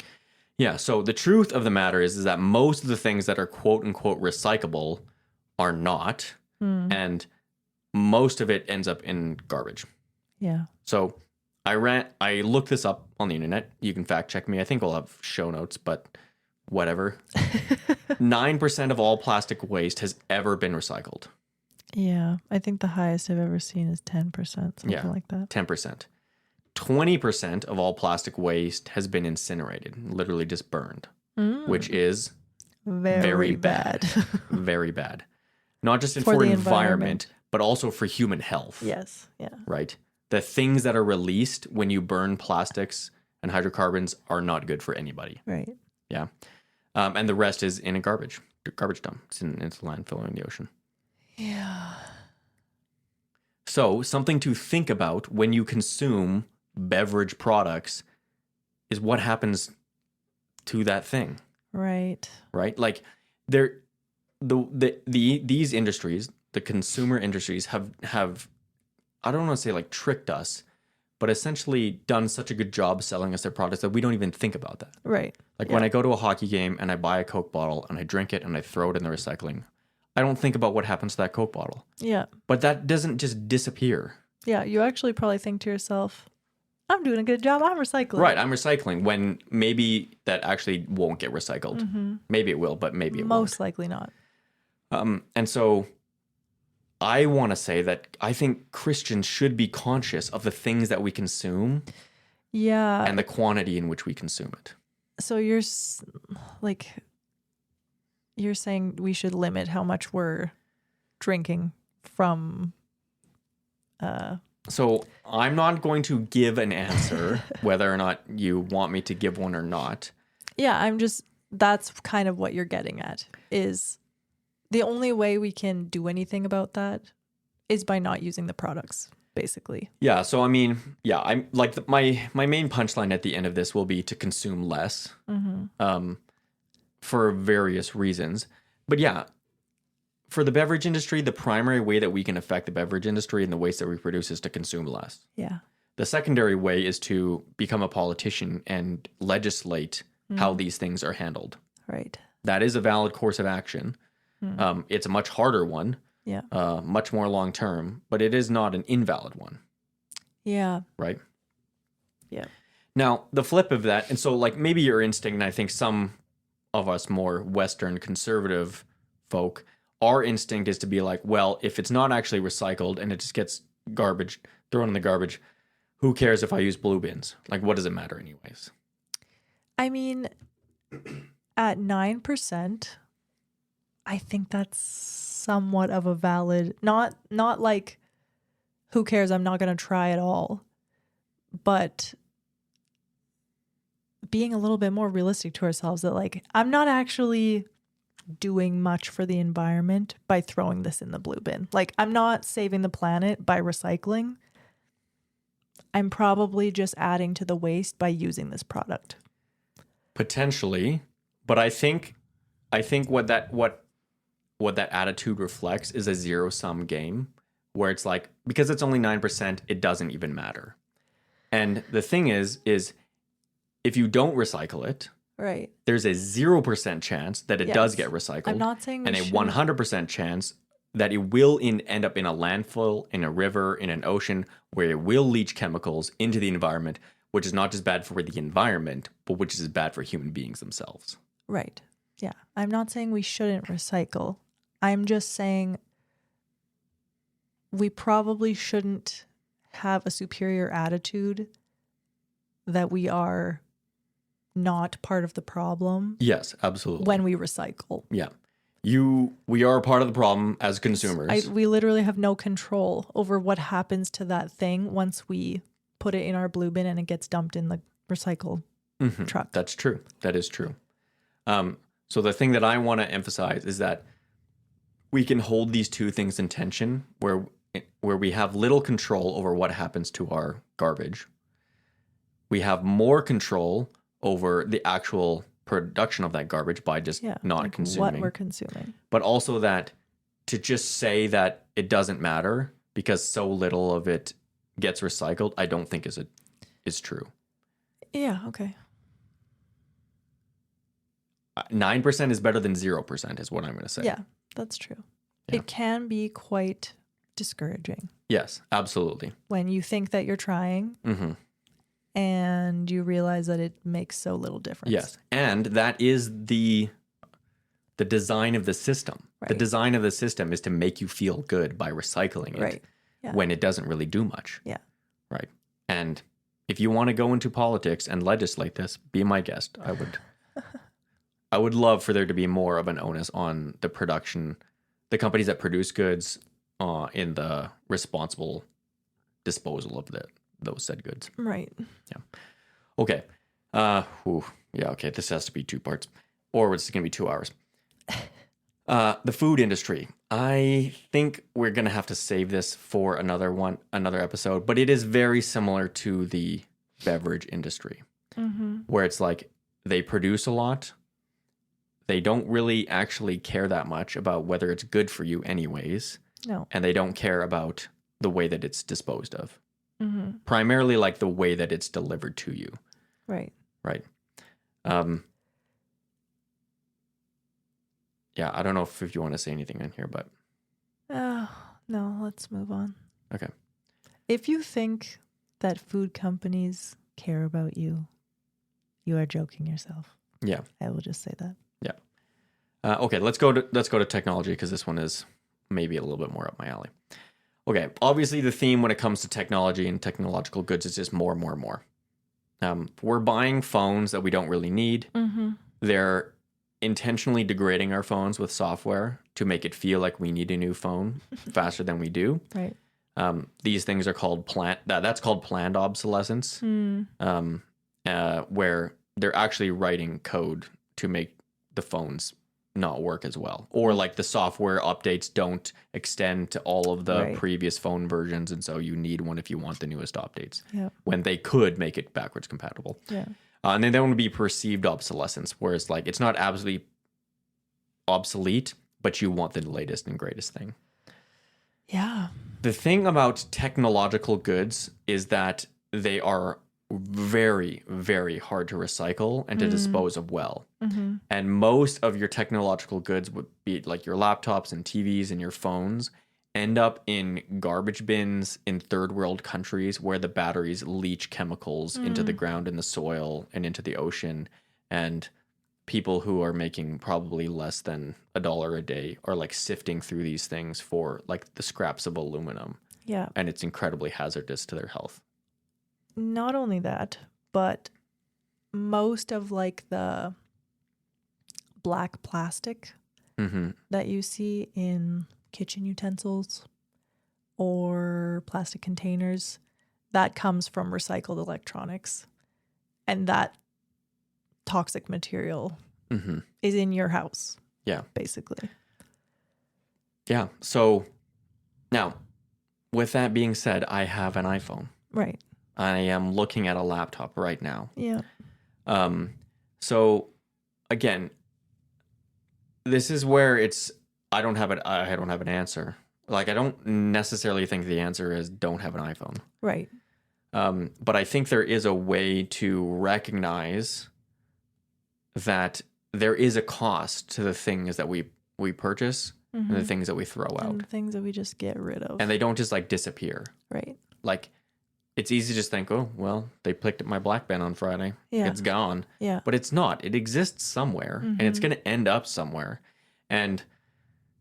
Yeah, so the truth of the matter is that most of the things that are quote unquote recyclable are not, and most of it ends up in garbage. Yeah. So I looked this up on the internet. You can fact check me. I think I'll have show notes, but whatever. 9% of all plastic waste has ever been recycled. Yeah. I think the highest I've ever seen is 10%, something like that. 10%. 20% of all plastic waste has been incinerated, literally just burned, which is very bad. Very bad. Not just For for the environment, but also for human health. Yes. Yeah. Right? The things that are released when you burn plastics and hydrocarbons are not good for anybody. Right. Yeah. And the rest is in a garbage dump. It's a landfill in the ocean. Yeah. So something to think about when you consume beverage products is what happens to that thing. Right. Right? Like these industries, the consumer industries have I don't want to say like tricked us, but essentially done such a good job selling us their products that we don't even think about that. Right. Like when I go to a hockey game and I buy a Coke bottle and I drink it and I throw it in the recycling, I don't think about what happens to that Coke bottle. Yeah. But that doesn't just disappear. Yeah. You actually probably think to yourself, I'm doing a good job. I'm recycling. Right. I'm recycling, when maybe that actually won't get recycled. Maybe it will, but maybe it won't. Most likely not. And so I want to say that I think Christians should be conscious of the things that we consume. Yeah. And the quantity in which we consume it. So you're saying we should limit how much we're drinking from. So I'm not going to give an answer whether or not you want me to give one or not. Yeah, that's kind of what you're getting at, is the only way we can do anything about that is by not using the products, basically. Yeah, so I mean, I'm like my main punchline at the end of this will be to consume less for various reasons. But yeah, for the beverage industry, the primary way that we can affect the beverage industry and the waste that we produce is to consume less. Yeah. The secondary way is to become a politician and legislate how these things are handled. Right. That is a valid course of action. It's a much harder one. Yeah. Much more long term, but it is not an invalid one. Yeah. Right. Yeah. Now, the flip of that, and so like maybe your instinct, and I think some of us more Western conservative folk, our instinct is to be like, well, if it's not actually recycled and it just gets thrown in the garbage, who cares if I use blue bins? Like, what does it matter anyways? I mean, at 9%, I think that's somewhat of a valid, not like, who cares, I'm not going to try at all, but being a little bit more realistic to ourselves that like, I'm not actually doing much for the environment by throwing this in the blue bin. Like, I'm not saving the planet by recycling. I'm probably just adding to the waste by using this product. Potentially, but I think what that attitude reflects is a zero-sum game where it's like, because it's only 9%, it doesn't even matter. And the thing is if you don't recycle it, right, there's a 0% chance that it does get recycled. I'm not saying and a 100% chance that it will end up in a landfill, in a river, in an ocean, where it will leach chemicals into the environment, which is not just bad for the environment, but which is bad for human beings themselves. Right. Yeah. I'm not saying we shouldn't recycle. I'm just saying we probably shouldn't have a superior attitude that we are not part of the problem. Yes, absolutely. When we recycle. Yeah. We are a part of the problem as consumers. We literally have no control over what happens to that thing once we put it in our blue bin and it gets dumped in the recycle truck. That's true. That is true. So the thing that I want to emphasize is that we can hold these two things in tension where we have little control over what happens to our garbage. We have more control over the actual production of that garbage by just not consuming. What we're consuming. But also that to just say that it doesn't matter because so little of it gets recycled, I don't think is true. Yeah, okay. 9% is better than 0% is what I'm going to say. Yeah, that's true. Yeah. It can be quite discouraging. Yes, absolutely. When you think that you're trying and you realize that it makes so little difference. Yes, and that is the design of the system. Right. The design of the system is to make you feel good by recycling it when it doesn't really do much. Yeah. Right. And if you want to go into politics and legislate this, be my guest. I would love for there to be more of an onus on the companies that produce goods in the responsible disposal of those said goods. Right. Yeah. Okay. Yeah, okay. This has to be 2 parts, or it's going to be 2 hours. The food industry. I think we're going to have to save this for another episode, but it is very similar to the beverage industry, where it's like they produce a lot. They don't really actually care that much about whether it's good for you anyways. No. And they don't care about the way that it's disposed of. Primarily like the way that it's delivered to you. Right. Right. Yeah, I don't know if you want to say anything in here, but... no, let's move on. Okay. If you think that food companies care about you, you are joking yourself. Yeah. I will just say that. Yeah. Okay, let's go to technology because this one is maybe a little bit more up my alley. Okay, obviously the theme when it comes to technology and technological goods is just more and more and more. We're buying phones that we don't really need. They're intentionally degrading our phones with software to make it feel like we need a new phone faster than we do. Right. These things are called that's called planned obsolescence, where they're actually writing code to make the phones not work as well, or like the software updates don't extend to all of the previous phone versions, and so you need one if you want the newest updates. When they could make it backwards compatible. And then there would be perceived obsolescence, where it's like it's not absolutely obsolete, but you want the latest and greatest thing. Yeah. The thing about technological goods is that they are very, very hard to recycle and to dispose of well. And most of your technological goods would be like your laptops and TVs and your phones end up in garbage bins in third world countries where the batteries leach chemicals into the ground and the soil and into the ocean. And people who are making probably less than $1 a day are like sifting through these things for like the scraps of aluminum. Yeah. And it's incredibly hazardous to their health. Not only that, but most of like the black plastic that you see in kitchen utensils or plastic containers, that comes from recycled electronics. And that toxic material is in your house. Yeah. Basically. Yeah. So now, with that being said, I have an iPhone. Right. I am looking at a laptop right now. Yeah. So again, this is where I don't have an answer. Like I don't necessarily think the answer is don't have an iPhone. Right. But I think there is a way to recognize that there is a cost to the things that we purchase and the things that we throw out. And things that we just get rid of. And they don't just like disappear. Right. Like, it's easy to just think, oh, well, they picked up my black bin on Friday. Yeah. It's gone. Yeah. But it's not. It exists somewhere, and it's going to end up somewhere. And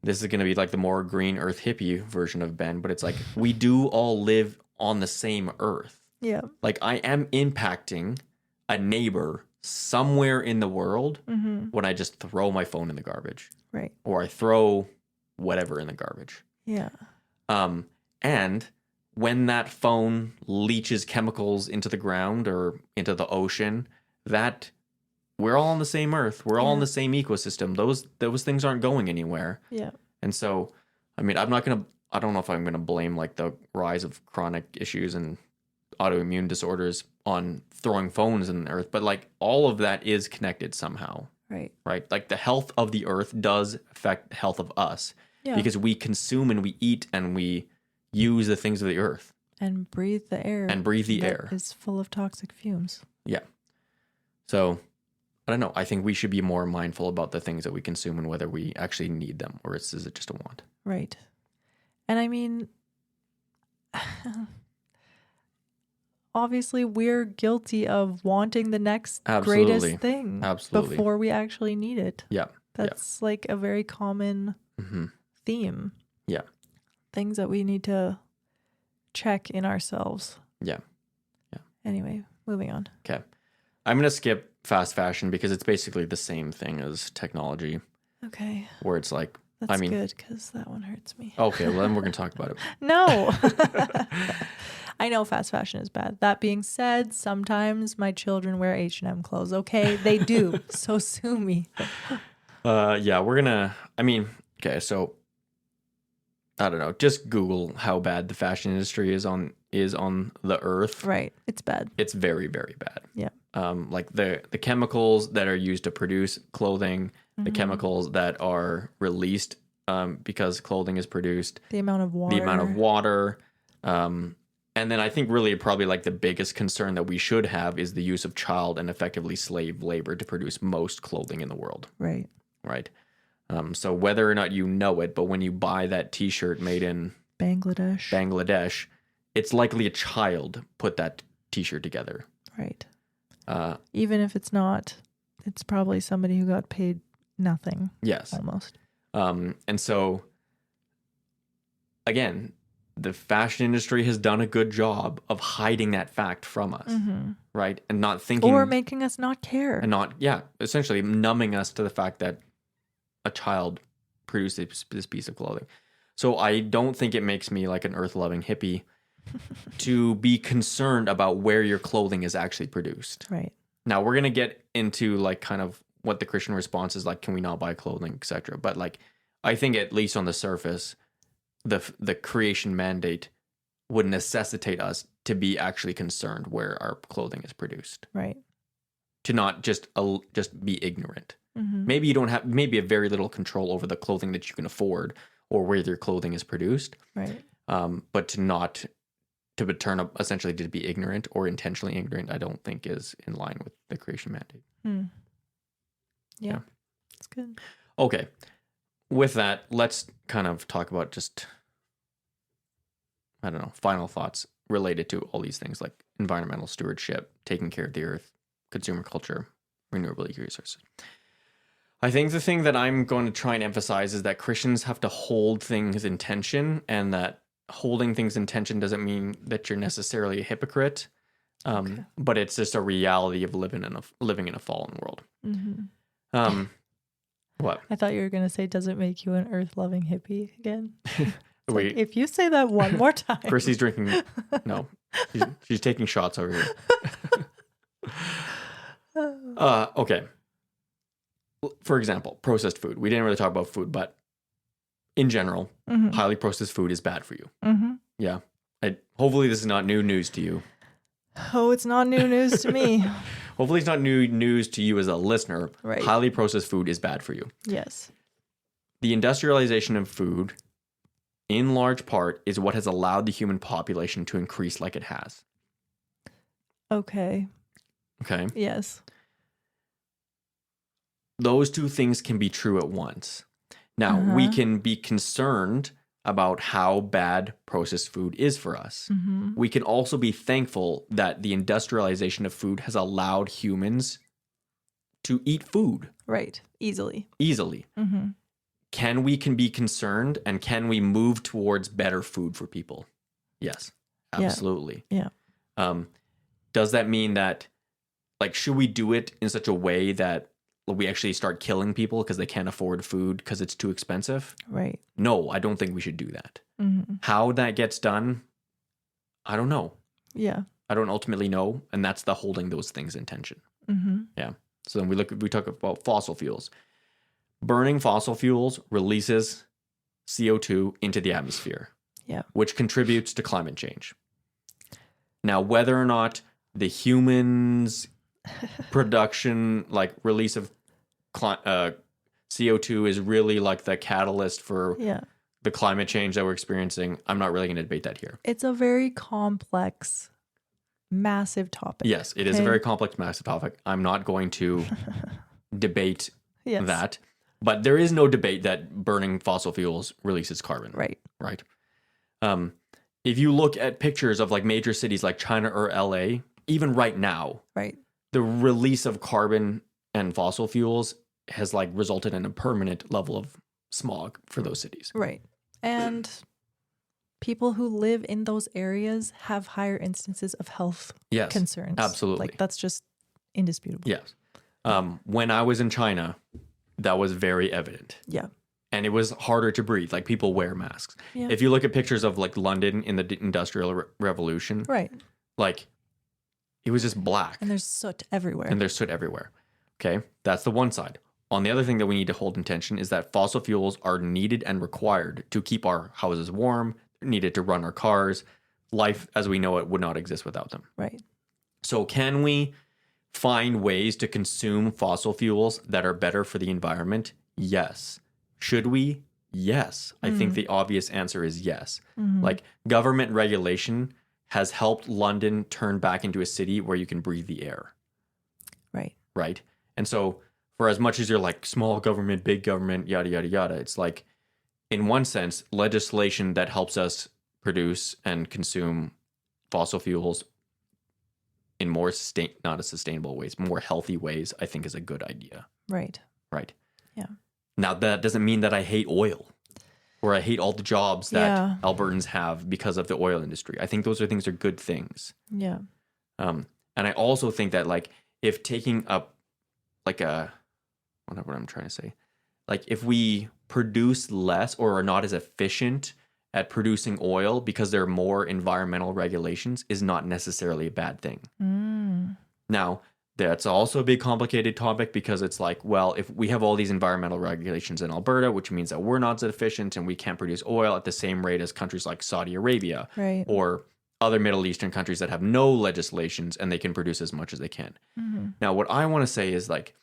this is going to be like the more green earth hippie version of Ben, but it's like, we do all live on the same earth. Yeah. Like, I am impacting a neighbor somewhere in the world when I just throw my phone in the garbage. Right. Or I throw whatever in the garbage. Yeah. And when that phone leaches chemicals into the ground or into the ocean, that we're all on the same earth. We're all in the same ecosystem. Those things aren't going anywhere. Yeah. And so, I mean, I don't know if I'm going to blame like the rise of chronic issues and autoimmune disorders on throwing phones in the earth, but like all of that is connected somehow. Right. Right? Like the health of the earth does affect the health of us because we consume and we eat and we use the things of the earth. And breathe the air. And breathe the that air. is full of toxic fumes. Yeah. So, I don't know. I think we should be more mindful about the things that we consume and whether we actually need them or is it just a want. Right. And I mean, obviously we're guilty of wanting the next greatest thing before we actually need it. Yeah. That's like a very common theme. Yeah. Things that we need to check in ourselves. Yeah. Yeah. Anyway, moving on. Okay. I'm going to skip fast fashion because it's basically the same thing as technology. Okay. Where it's like, That's good because that one hurts me. Okay, well then we're going to talk about it. No. I know fast fashion is bad. That being said, sometimes my children wear H&M clothes. Okay, they do. So sue me. Yeah, we're going to, okay, so I don't know. Just Google how bad the fashion industry is on the earth. Right. It's bad. It's very, very bad. Yeah. Like the chemicals that are used to produce clothing, the chemicals that are released because clothing is produced, the amount of water. And then I think really probably like the biggest concern that we should have is the use of child and effectively slave labor to produce most clothing in the world. Right. Right. So whether or not you know it, but when you buy that T-shirt made in Bangladesh, it's likely a child put that T-shirt together. Right. Even if it's not, it's probably somebody who got paid nothing. Yes. Almost. And so, again, the fashion industry has done a good job of hiding that fact from us, right? And not thinking... Or making us not care. And essentially numbing us to the fact that a child produced this piece of clothing. So I don't think it makes me like an earth-loving hippie to be concerned about where your clothing is actually produced. Right. Now, we're going to get into like kind of what the Christian response is like, can we not buy clothing, etc. But like, I think at least on the surface, the creation mandate would necessitate us to be actually concerned where our clothing is produced. Right. To not just be ignorant. Maybe you don't have a very little control over the clothing that you can afford or where your clothing is produced. Right. But to turn up essentially to be ignorant or intentionally ignorant, I don't think is in line with the creation mandate. Yeah. That's good. Okay. With that, let's kind of talk about just, I don't know, final thoughts related to all these things like environmental stewardship, taking care of the earth, consumer culture, renewable resources. I think the thing that I'm going to try and emphasize is that Christians have to hold things in tension, and that holding things in tension doesn't mean that you're necessarily a hypocrite, but it's just a reality of living in a fallen world. What? I thought you were going to say, does it make you an earth-loving hippie again? Wait. Like, if you say that one more time. Chrissy's drinking. No, she's taking shots over here. Okay. For example, processed food. We didn't really talk about food, but in general, highly processed food is bad for you. Yeah. Hopefully this is not new news to you. Oh, it's not new news to me. Hopefully it's not new news to you as a listener. Right. Highly processed food is bad for you. Yes. The industrialization of food, in large part, is what has allowed the human population to increase like it has. Okay. Yes. Yes. Those two things can be true at once. Now, we can be concerned about how bad processed food is for us. We can also be thankful that the industrialization of food has allowed humans to eat food Right. Easily. Can we be concerned, and can we move towards better food for people? Yes, absolutely. Yeah. Does that mean that, like, should we do it in such a way that we actually start killing people because they can't afford food because it's too expensive? Right. No, I don't think we should do that. How that gets done, I don't know. Yeah. I don't ultimately know, and that's the holding those things in tension. Yeah. So then we talk about fossil fuels. Burning fossil fuels releases CO2 into the atmosphere, which contributes to climate change. Now, whether or not the humans' production, like release of CO2 is really like the catalyst for the climate change that we're experiencing, I'm not really going to debate that here. It's a very complex, massive topic. Yes, it is a very complex, massive topic. I'm not going to debate that. But there is no debate that burning fossil fuels releases carbon. Right. If you look at pictures of like major cities like China or LA, even right now, the release of carbon and fossil fuels has like resulted in a permanent level of smog for those cities. Right. And people who live in those areas have higher instances of health concerns. Absolutely. Like that's just indisputable. Yes. When I was in China, that was very evident. Yeah. And it was harder to breathe. Like people wear masks. Yeah. If you look at pictures of like London in the Industrial Revolution, like it was just black. And there's soot everywhere. Okay. That's the one side. On the other thing that we need to hold in tension is that fossil fuels are needed and required to keep our houses warm, needed to run our cars. Life as we know it would not exist without them. Right. So can we find ways to consume fossil fuels that are better for the environment? Yes. Should we? Yes. I think the obvious answer is yes. Like government regulation has helped London turn back into a city where you can breathe the air. Right. And so for as much as you're like small government, big government, yada, yada, yada, it's like in one sense, legislation that helps us produce and consume fossil fuels in more not as sustainable ways, more healthy ways, I think is a good idea. Right. Yeah. Now, that doesn't mean that I hate oil or I hate all the jobs that Albertans have because of the oil industry. I think those are good things. Yeah. And I also think that like if taking up like what I'm trying to say, like if we produce less or are not as efficient at producing oil because there are more environmental regulations is not necessarily a bad thing. Now, that's also a big complicated topic because it's like, well, if we have all these environmental regulations in Alberta, which means that we're not as efficient and we can't produce oil at the same rate as countries like Saudi Arabia or other Middle Eastern countries that have no legislations and they can produce as much as they can. Now, what I want to say is like,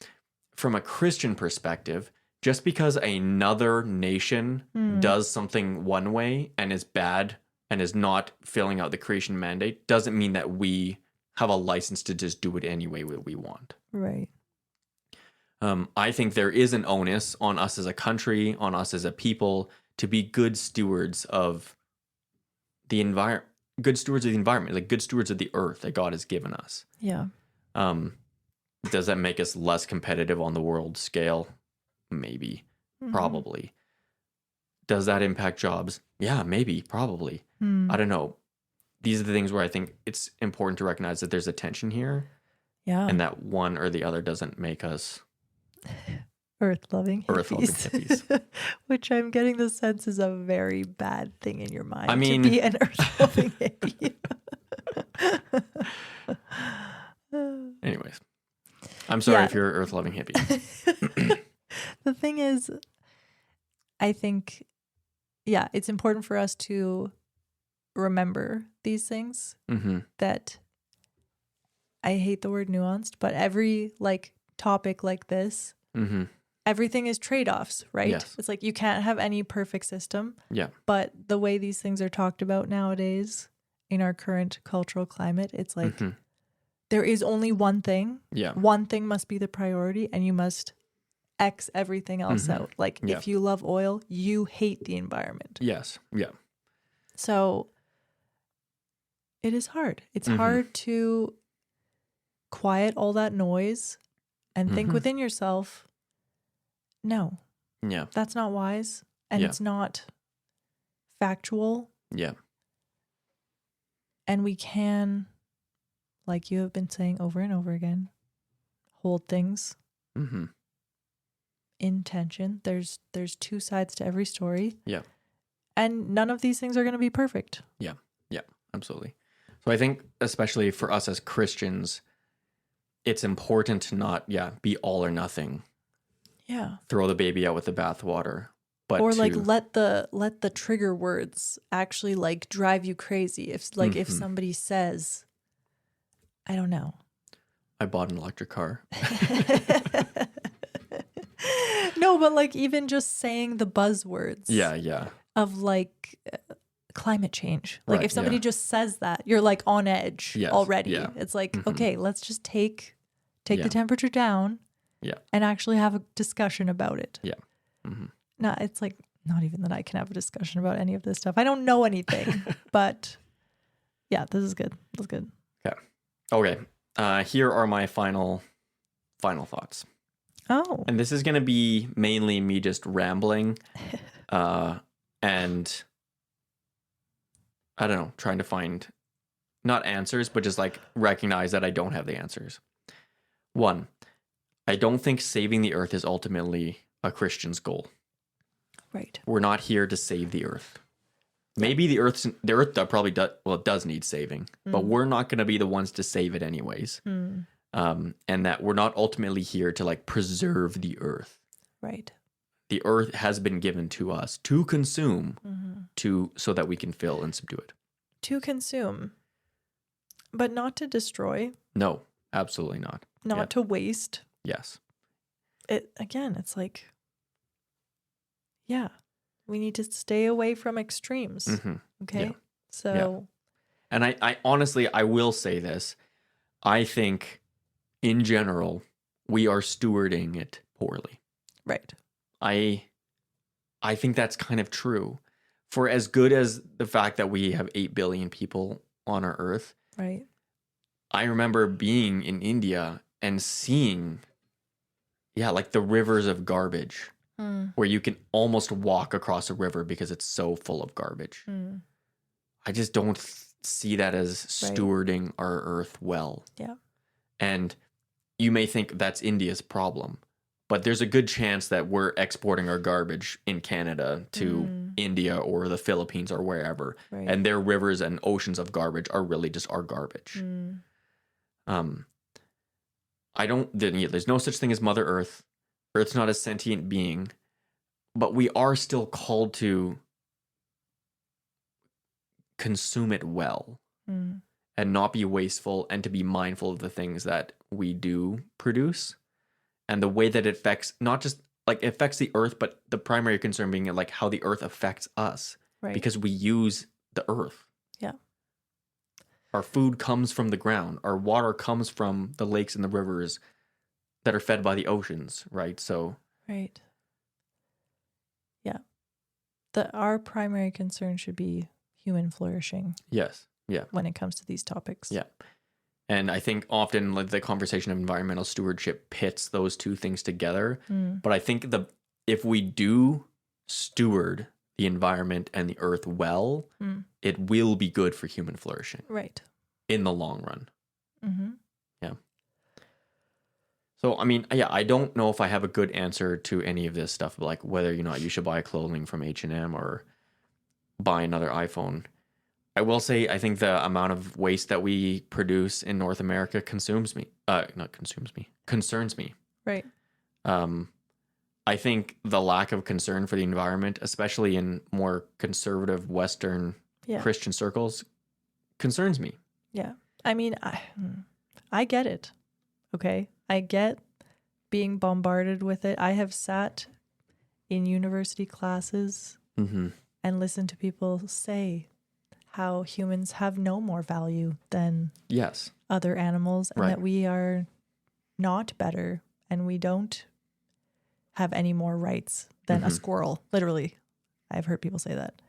from a Christian perspective, just because another nation does something one way and is bad and is not filling out the creation mandate doesn't mean that we have a license to just do it any way that we want. Right. I think there is an onus on us as a country, on us as a people, to be good stewards of the environment, like good stewards of the earth that God has given us. Yeah. Does that make us less competitive on the world scale? Maybe, probably. Does that impact jobs? Yeah, maybe, probably. I don't know. These are the things where I think it's important to recognize that there's a tension here. Yeah. And that one or the other doesn't make us earth-loving hippies. Which I'm getting the sense is a very bad thing in your mind. I mean, to be an earth-loving hippie. Anyways, I'm sorry if you're an earth-loving hippie. The thing is, I think, it's important for us to remember these things. That I hate the word nuanced, but every like topic like this, everything is trade-offs, right? Yes. It's like you can't have any perfect system. Yeah. But the way these things are talked about nowadays in our current cultural climate, it's like there is only one thing. Yeah. One thing must be the priority, and you must X everything else out. Like Yeah. if you love oil, you hate the environment. Yes. Yeah. So it is hard. It's hard to quiet all that noise and think within yourself, no, Yeah. that's not wise. And Yeah. it's not factual. Yeah. And we can, like you have been saying over and over again, hold things in tension. There's two sides to every story. Yeah. And none of these things are going to be perfect. Yeah. Yeah. Absolutely. So I think, especially for us as Christians, it's important to not, be all or nothing. Yeah. Throw the baby out with the bathwater. But or like let the trigger words actually like drive you crazy. If like if somebody says, I don't know, I bought an electric car. No, but like even just saying the buzzwords. Yeah. Of like climate change. Like Right, if somebody just says that, you're like on edge already. Yeah. It's like, okay, let's just take the temperature down. Yeah. And actually have a discussion about it. Yeah. No, it's like not even that I can have a discussion about any of this stuff. I don't know anything, but yeah, this is good. That's good. Okay. Here are my final thoughts. Oh. And this is going to be mainly me just rambling and I don't know, trying to find not answers, but just like recognize that I don't have the answers. 1, I don't think saving the earth is ultimately a Christian's goal. Right. We're not here to save the earth. Maybe the earth probably does, it does need saving, but we're not going to be the ones to save it anyways. And that we're not ultimately here to like preserve the earth. Right. The earth has been given to us to consume so that we can fill and subdue it. To consume, but not to destroy. No, absolutely not. Not to waste. Yes. It's like, we need to stay away from extremes. Okay. Yeah. So. And I honestly, I will say this. I think in general, we are stewarding it poorly. Right. I think that's kind of true. For as good as the fact that we have 8 billion people on our earth. Right. I remember being in India and seeing, like the rivers of garbage where you can almost walk across a river because it's so full of garbage. I just don't see that as stewarding our earth well. Yeah. And you may think that's India's problem, but there's a good chance that we're exporting our garbage in Canada to India or the Philippines or wherever. Right. And their rivers and oceans of garbage are really just our garbage. There's no such thing as Mother Earth. Earth's not a sentient being, but we are still called to consume it well and not be wasteful and to be mindful of the things that we do produce and the way that it affects, not just like it affects the earth, but the primary concern being like how the earth affects us because we use the earth. Yeah. Our food comes from the ground. Our water comes from the lakes and the rivers that are fed by the oceans, right? So. Right. Yeah. Our primary concern should be human flourishing. Yes. Yeah. When it comes to these topics. Yeah. And I think often like the conversation of environmental stewardship pits those two things together. But I think if we do steward the environment and the earth well, it will be good for human flourishing. Right. In the long run. Yeah. So, I mean, I don't know if I have a good answer to any of this stuff, like whether or not you should buy clothing from H&M or buy another iPhone. I will say, I think the amount of waste that we produce in North America concerns me. Right. I think the lack of concern for the environment, especially in more conservative Western Christian circles, concerns me. Yeah. I mean, I get it. Okay. I get being bombarded with it. I have sat in university classes and listened to people say how humans have no more value than other animals and that we are not better and we don't have any more rights than a squirrel. Literally. I've heard people say that.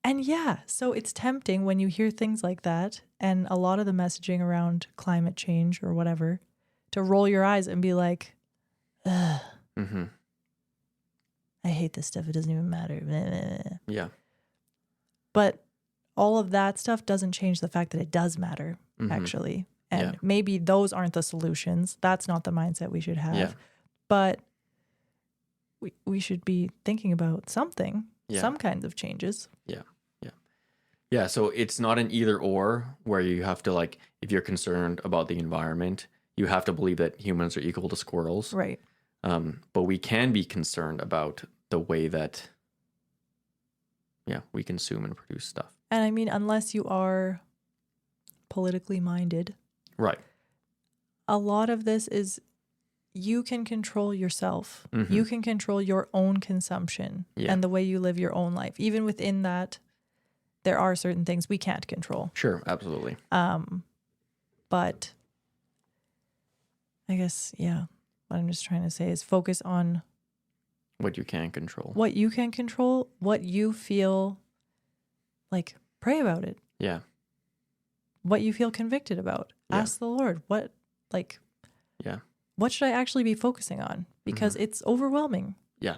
And yeah, so it's tempting when you hear things like that and a lot of the messaging around climate change or whatever to roll your eyes and be like, ugh, I hate this stuff. It doesn't even matter. Yeah. But all of that stuff doesn't change the fact that it does matter, actually. And maybe those aren't the solutions. That's not the mindset we should have. Yeah. But we should be thinking about something, some kinds of changes. Yeah. Yeah, so it's not an either or where you have to like, if you're concerned about the environment, you have to believe that humans are equal to squirrels. Right. But we can be concerned about the way that, we consume and produce stuff. And I mean, unless you are politically minded. Right. A lot of this is you can control yourself. You can control your own consumption and the way you live your own life. Even within that, there are certain things we can't control. Sure, absolutely. But I guess, what I'm just trying to say is focus on what you can control. What you can control, what you feel like, pray about it. Yeah. What you feel convicted about. Ask the Lord, what should I actually be focusing on? Because it's overwhelming. Yeah.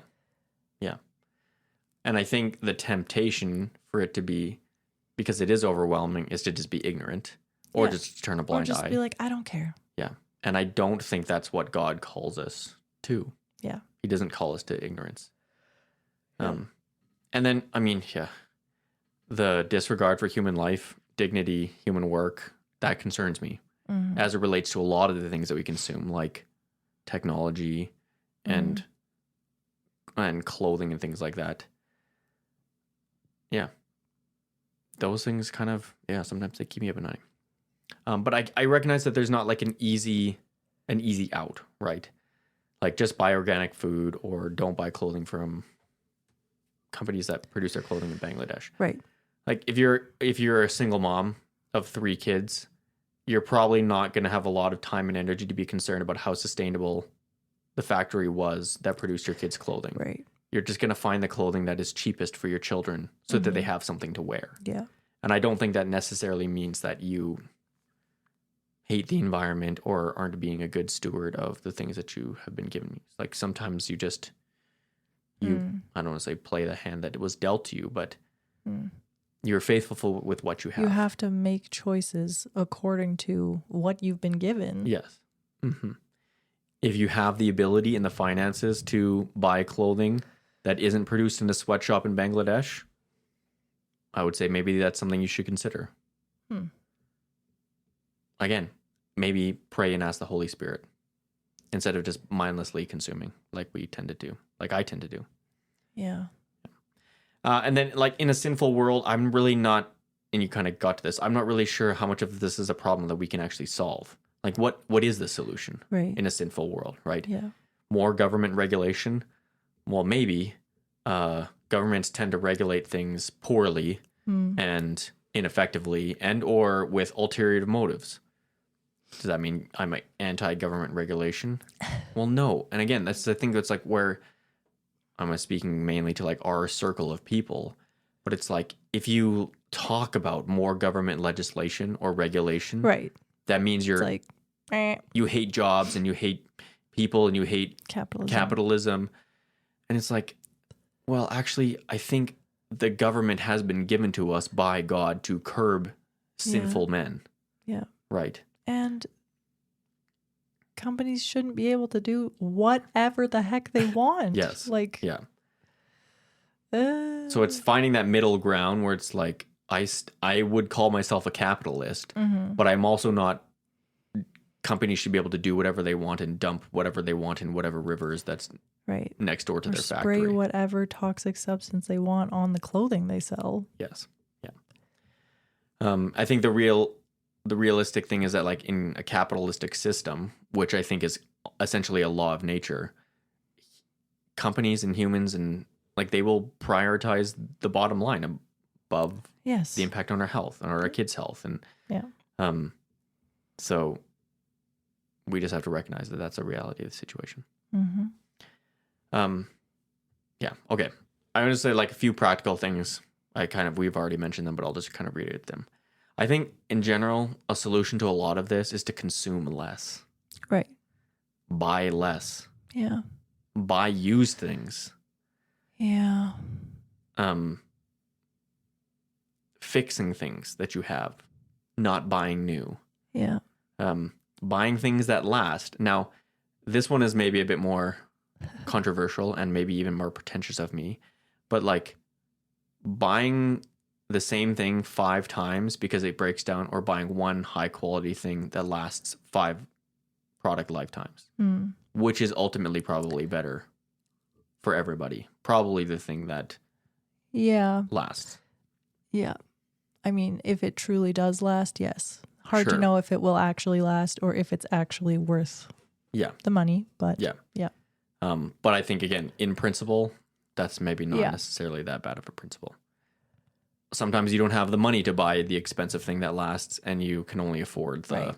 And I think the temptation for it to be, because it is overwhelming, is to just be ignorant or just turn a blind eye. Or just be like, I don't care. Yeah. And I don't think that's what God calls us to. Yeah. He doesn't call us to ignorance. And then, I mean, the disregard for human life, dignity, human work, that concerns me as it relates to a lot of the things that we consume, like technology and clothing and things like that. Yeah. Those things kind of, sometimes they keep me up at night. But I recognize that there's not like an easy out, right? Like just buy organic food or don't buy clothing from companies that produce their clothing in Bangladesh. Right. Like if you're a single mom of 3 kids, you're probably not going to have a lot of time and energy to be concerned about how sustainable the factory was that produced your kids' clothing. Right. You're just going to find the clothing that is cheapest for your children so that they have something to wear. Yeah. And I don't think that necessarily means that you hate the environment or aren't being a good steward of the things that you have been given. Like sometimes you just, I don't want to say play the hand that was dealt to you, but you're faithful with what you have. You have to make choices according to what you've been given. Yes. If you have the ability and the finances to buy clothing that isn't produced in a sweatshop in Bangladesh, I would say maybe that's something you should consider. Again, maybe pray and ask the Holy Spirit instead of just mindlessly consuming like we tend to do, like I tend to do. Yeah. And then like in a sinful world, I'm really not, and you kind of got to this, I'm not really sure how much of this is a problem that we can actually solve. Like what is the solution in a sinful world, right? Yeah. More government regulation? Well, maybe governments tend to regulate things poorly and ineffectively and or with ulterior motives. Does that mean I'm anti-government regulation? Well, no. And again, that's the thing that's like where I'm speaking mainly to like our circle of people, but it's like if you talk about more government legislation or regulation, that means you're like, you hate jobs and you hate people and you hate capitalism. And it's like, well, actually, I think the government has been given to us by God to curb sinful men. Yeah. Right. And companies shouldn't be able to do whatever the heck they want. Yes. Like, so it's finding that middle ground where it's like, I would call myself a capitalist, but I'm also not. Companies should be able to do whatever they want and dump whatever they want in whatever rivers that's next door to their factory. Spray whatever toxic substance they want on the clothing they sell. Yes. Yeah. I think the realistic thing is that like in a capitalistic system, which I think is essentially a law of nature, companies and humans and like they will prioritize the bottom line above the impact on our health and our kids' health. And so we just have to recognize that that's a reality of the situation. Yeah. Okay. I'm going to say like a few practical things. We've already mentioned them, but I'll just kind of reiterate them. I think in general, a solution to a lot of this is to consume less, Right. buy less, Yeah. buy used things, Yeah. fixing things that you have, not buying new, Yeah. buying things that last. Now, this one is maybe a bit more controversial and maybe even more pretentious of me, but like buying the same thing 5 times because it breaks down, or buying one high quality thing that lasts 5 product lifetimes, which is ultimately probably better for everybody. Probably the thing that lasts. Yeah. I mean, if it truly does last, yes. Hard Sure. to know if it will actually last or if it's actually worth the money, but yeah. But I think, again, in principle, that's maybe not necessarily that bad of a principle. Sometimes you don't have the money to buy the expensive thing that lasts, and you can only afford the,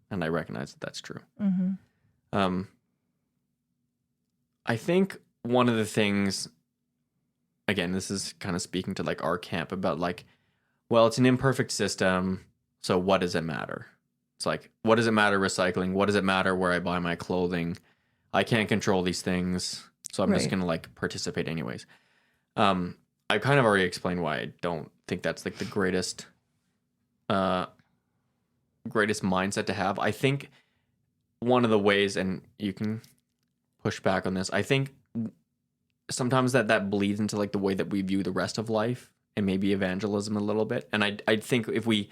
and I recognize that that's true. I think one of the things, again, this is kind of speaking to like our camp about like, well, it's an imperfect system, so what does it matter? It's like, what does it matter recycling? What does it matter where I buy my clothing? I can't control these things, so I'm just going to like participate anyways. I've kind of already explained why I don't think that's like the greatest mindset to have. I think one of the ways, and you can push back on this, I think sometimes that bleeds into like the way that we view the rest of life and maybe evangelism a little bit. And I think if we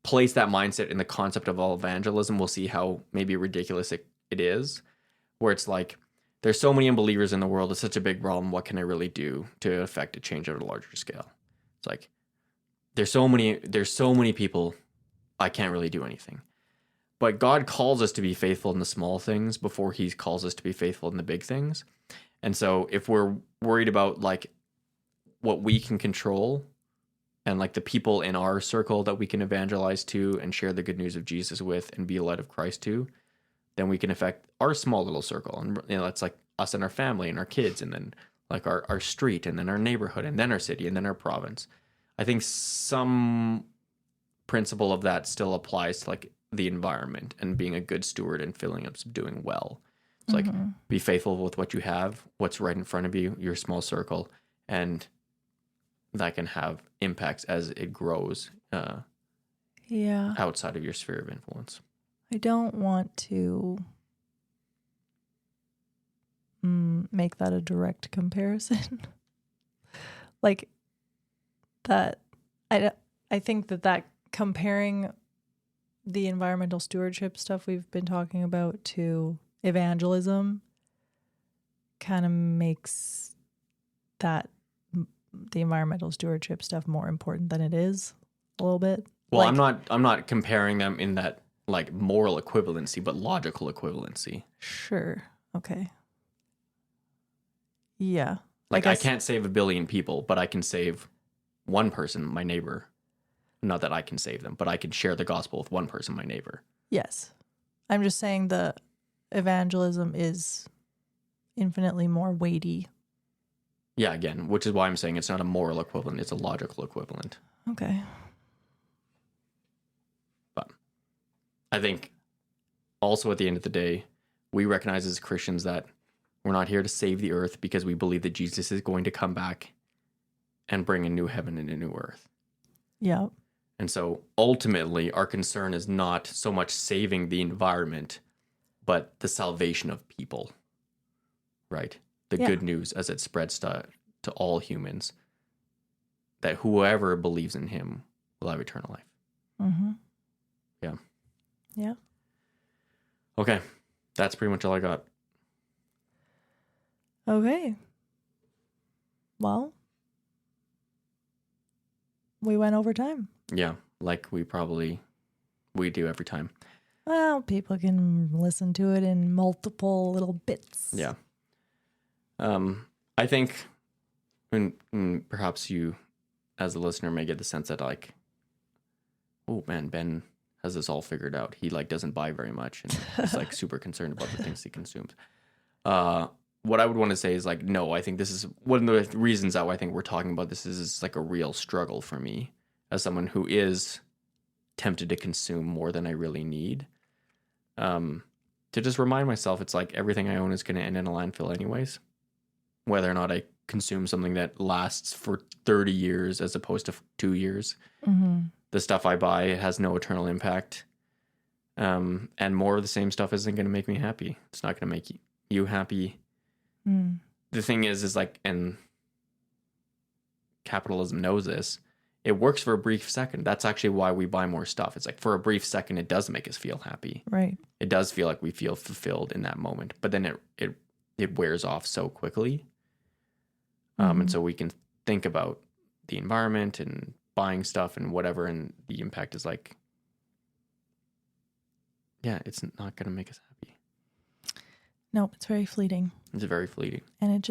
place that mindset in the concept of all evangelism, we'll see how maybe ridiculous it is, where it's like, there's so many unbelievers in the world. It's such a big problem. What can I really do to affect a change at a larger scale? It's like, there's so many people. I can't really do anything. But God calls us to be faithful in the small things before he calls us to be faithful in the big things. And so if we're worried about like what we can control and like the people in our circle that we can evangelize to and share the good news of Jesus with and be a light of Christ to, then we can affect our small little circle. And that's like us and our family and our kids, and then like our street, and then our neighborhood, and then our city, and then our province. I think some principle of that still applies to like the environment and being a good steward and filling up, doing well. It's like, be faithful with what you have, what's right in front of you, your small circle, and that can have impacts as it grows outside of your sphere of influence. I don't want to make that a direct comparison. Like that, I think that comparing the environmental stewardship stuff we've been talking about to evangelism kind of makes that the environmental stewardship stuff more important than it is a little bit. Well, like, I'm not comparing them in that like moral equivalency, but logical equivalency. Sure. Okay. Yeah. Like I can't save 1 billion people, but I can save one person, my neighbor. Not that I can save them, but I can share the gospel with one person, my neighbor. Yes. I'm just saying the evangelism is infinitely more weighty. Yeah, again, which is why I'm saying it's not a moral equivalent, it's a logical equivalent. Okay. But I think also at the end of the day, we recognize as Christians that we're not here to save the earth because we believe that Jesus is going to come back and bring a new heaven and a new earth. Yeah. And so ultimately, our concern is not so much saving the environment, but the salvation of people, right? The good news as it spreads to all humans, that whoever believes in him will have eternal life. Mm-hmm. Yeah. Yeah. Okay. That's pretty much all I got. Okay. Well, we went over time. Yeah. Like we do every time. Well, people can listen to it in multiple little bits. Yeah. I think and perhaps you as a listener may get the sense that like, oh man, Ben has this all figured out. He like doesn't buy very much and he's like super concerned about the things he consumes. what I would want to say is like, no, I think this is one of the reasons that I think we're talking about this is like a real struggle for me as someone who is tempted to consume more than I really need. To just remind myself, it's like everything I own is going to end in a landfill anyways. Whether or not I consume something that lasts for 30 years as opposed to 2 years. Mm-hmm. The stuff I buy, it has no eternal impact. And more of the same stuff isn't going to make me happy. It's not going to make you happy. Mm. The thing is like, and capitalism knows this, it works for a brief second. That's actually why we buy more stuff. It's like for a brief second, it does make us feel happy. Right. It does feel like we feel fulfilled in that moment, but then it wears off so quickly. And so we can think about the environment and buying stuff and whatever, and the impact is like, yeah, it's not going to make us happy. No, it's very fleeting. It's very fleeting. And it's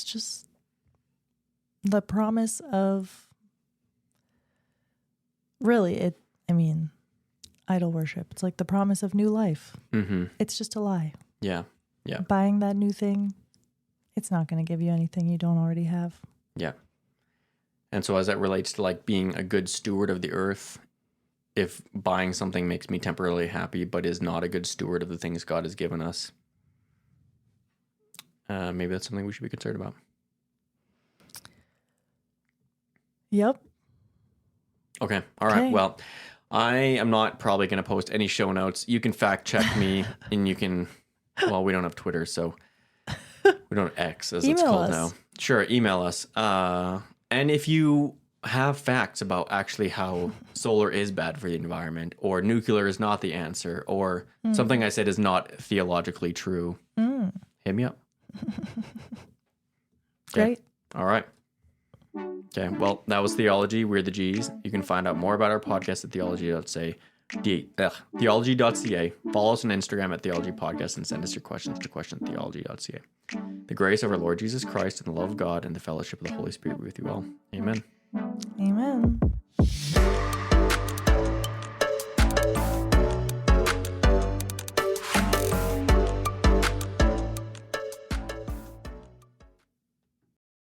just the promise of really idol worship. It's like the promise of new life. Mm-hmm. It's just a lie. Yeah. Yeah. Buying that new thing, it's not going to give you anything you don't already have. Yeah. And so as that relates to like being a good steward of the earth, if buying something makes me temporarily happy, but is not a good steward of the things God has given us, maybe that's something we should be concerned about. Yep. Okay. All right. Okay. Well, I am not probably going to post any show notes. You can fact check me and you can, well, we don't have Twitter, so we don't have X as it's Email called us. now. Sure. Email us. And if you have facts about actually how solar is bad for the environment, or nuclear is not the answer, or something I said is not theologically true, hit me up. Great. All right. Okay. Well, that was Theology. We're the G's. You can find out more about our podcast at theology.ca. Theology.ca. Follow us on Instagram at Theology Podcast and send us your questions to questiontheology.ca. The grace of our Lord Jesus Christ and the love of God and the fellowship of the Holy Spirit be with you all. Amen. Amen.